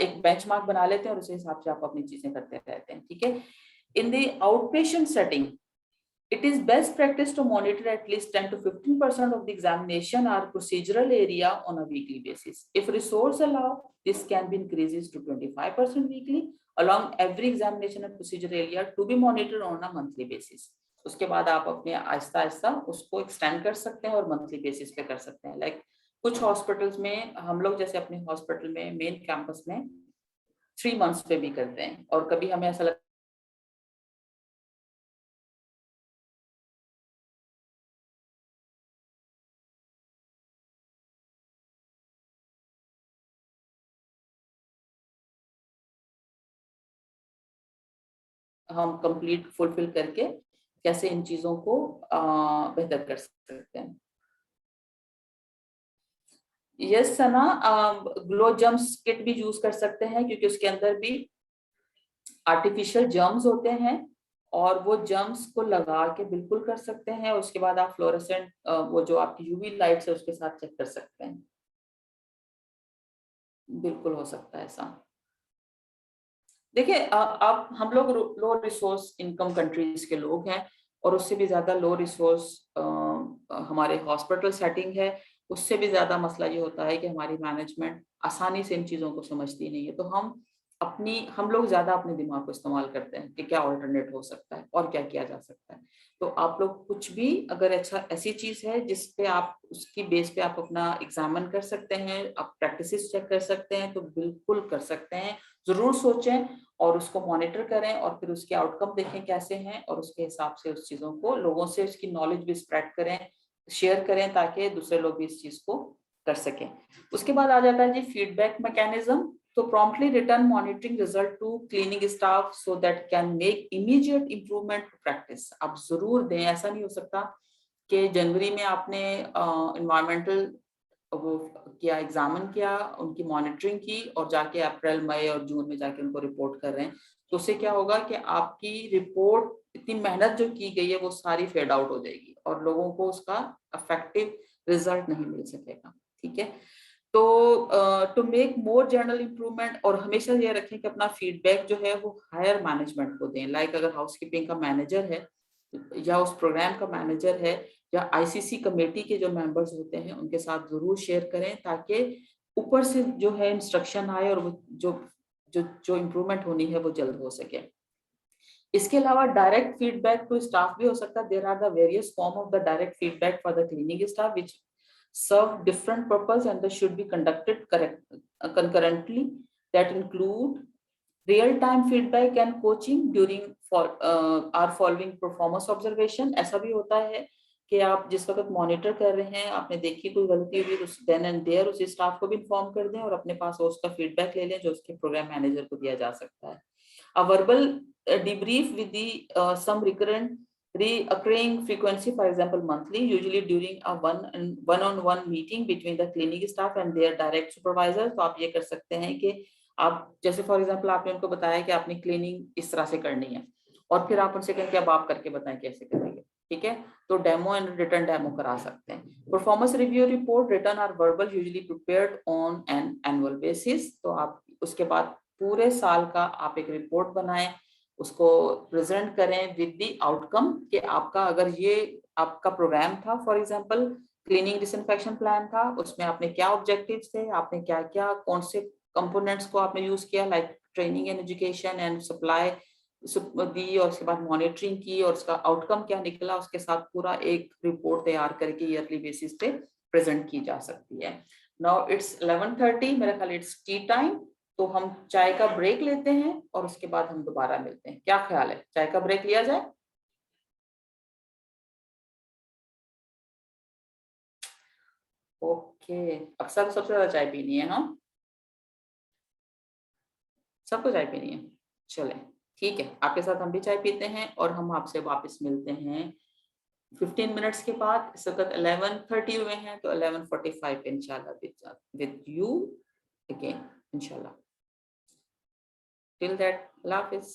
एक बेंचमार्क बना लेते हैं और उस हिसाब से आप अपनी चीजें करते रहते हैं, ठीक है। In the outpatient setting, it is best practice to monitor at least 10 to 15% of the examination or procedural area on a weekly basis. If resource allow, this can be increased to 25% weekly along every examination and procedural area to be monitored on a monthly basis। उसके बाद आप अपने आहिस्ता आहिस्ता उसको extend कर सकते हैं और monthly basis पे कर सकते हैं। लाइक कुछ हॉस्पिटल्स में हम लोग जैसे अपने हॉस्पिटल में मेन कैंपस में 3 मंथ्स पे भी करते हैं, और कभी हमें ऐसा लगता हम कंप्लीट फुलफिल करके कैसे इन चीजों को बेहतर कर सकते हैं। यस सना, ग्लो जम्स किट भी यूज कर सकते हैं क्योंकि उसके अंदर भी आर्टिफिशियल जर्म्स होते हैं, और वो जर्म्स को लगा के बिल्कुल कर सकते हैं। उसके बाद आप फ्लोरेसेंट वो जो आपकी यूवी लाइट्स है उसके साथ चेक कर सकते हैं, बिल्कुल हो सकता है ऐसा। देखिए आप हम लोग लो रिसोर्स इनकम कंट्रीज के लोग हैं, और उससे भी ज्यादा लो रिसोर्स हमारे हॉस्पिटल सेटिंग है, उससे भी ज्यादा मसला ये होता है कि हमारी मैनेजमेंट आसानी से इन चीजों को समझती नहीं है। तो हम लोग ज्यादा अपने दिमाग को इस्तेमाल करते हैं कि क्या ऑल्टरनेट हो सकता है और क्या किया जा सकता है। तो आप लोग कुछ भी अगर अच्छा ऐसी चीज है जिस पे आप उसकी बेस पे आप अपना एग्जामिन कर सकते हैं, आप प्रैक्टिसेस चेक कर सकते हैं, तो बिल्कुल कर सकते हैं। जरूर सोचें और उसको मॉनिटर करें और फिर उसके आउटकम देखें कैसे हैं, और उसके हिसाब से उस चीजों को लोगों से उसकी नॉलेज भी स्प्रेड करें, शेयर करें, ताकि दूसरे लोग भी इस चीज को कर सकें। उसके बाद आ जाता है जी फीडबैक मैकेनिज्म। तो promptly return monitoring result to cleaning staff so that can make immediate improvement practice. आप जरूर दें, ऐसा नहीं हो सकता कि जनवरी में आपने इन्वायरमेंटल वो किया, एग्जामिन किया, उनकी मॉनिटरिंग की, और जाके अप्रैल मई और जून में जाके उनको रिपोर्ट कर रहे हैं। तो उससे क्या होगा कि आपकी रिपोर्ट, इतनी मेहनत जो की गई है वो सारी फेड आउट हो जाएगी और लोगों को उसका इफेक्टिव रिजल्ट नहीं मिल सकेगा, ठीक है। तो to make more general improvement, और हमेशा ये रखें कि अपना फीडबैक जो है वो हायर मैनेजमेंट को दें। लाइक अगर हाउसकीपिंग का मैनेजर है या उस प्रोग्राम का मैनेजर है या आईसीसी कमेटी के जो मेंबर्स होते हैं उनके साथ जरूर शेयर करें, ताकि ऊपर से जो है इंस्ट्रक्शन आए और वो जो जो जो इम्प्रूवमेंट होनी है वो जल्द हो सके। इसके अलावा डायरेक्ट फीडबैक टू स्टाफ भी हो सकता है। There are the various form of the direct feedback for the cleaning staff which serve different purpose and they should be conducted concurrently, that include real time feedback and coaching during our following performance observation। ऐसा भी होता है कि आप जिस वक्त monitor कर रहे हैं, आपने देखी कोई गलती हुई तो देन एंड देयर उस स्टाफ को भी इन्फॉर्म कर दें और अपने पास उसका फीडबैक ले लें जो उसके प्रोग्राम मैनेजर को दिया जा सकता है। A verbal debrief with the some recurrent reoccurring frequency, for example monthly, usually during a one-on-one meeting between the clinic staff and their direct supervisor। तो आप ये कर सकते हैं कि आप जैसे फॉर एग्जांपल आपने उनको बताया कि आपने क्लीनिंग इस तरह से करनी है और फिर आप उनसे कहें कि अब आप करके बताएं कैसे करेंगे, ठीक है? तो डेमो एंड रिटर्न डेमो करा सकते हैं। Performance review report return or verbal usually prepared on an annual basis. तो आप उसके बाद पूरे साल का आप एक रिपोर्ट बनाएं, उसको प्रेजेंट करें विद द आउटकम कि आपका अगर ये आपका प्रोग्राम था, for example cleaning disinfection plan था, उसमें आपने क्या ऑब्जेक्टिव्स थे, आपने क्या क्या कौन से कंपोनेंट्स को आपने यूज किया, like training and education and supply दी, और उसके बाद मॉनिटरिंग की और उसका आउटकम क्या निकला, उसके साथ पूरा एक रिपोर्ट तैयार करके ईयरली बेसिस पे प्रेजेंट की जा सकती है। नाउ इट्स 11:30, मेरा ख्याल इट्स टी टाइम, तो हम चाय का ब्रेक लेते हैं और उसके बाद हम दोबारा मिलते हैं। क्या ख्याल है, चाय का ब्रेक लिया जाए? ओके, अक्सर सबसे ज्यादा चाय पीनी है, हाँ सबको चाय पीनी है, चले ठीक है, आपके साथ हम भी चाय पीते हैं और हम आपसे वापस मिलते हैं 15 मिनट्स के बाद। इस वक्त 11:30 हुए हैं, तो 11:45 इंशाल्लाह विद यू अगेन इंशाल्लाह। Till that, Allah Hafiz.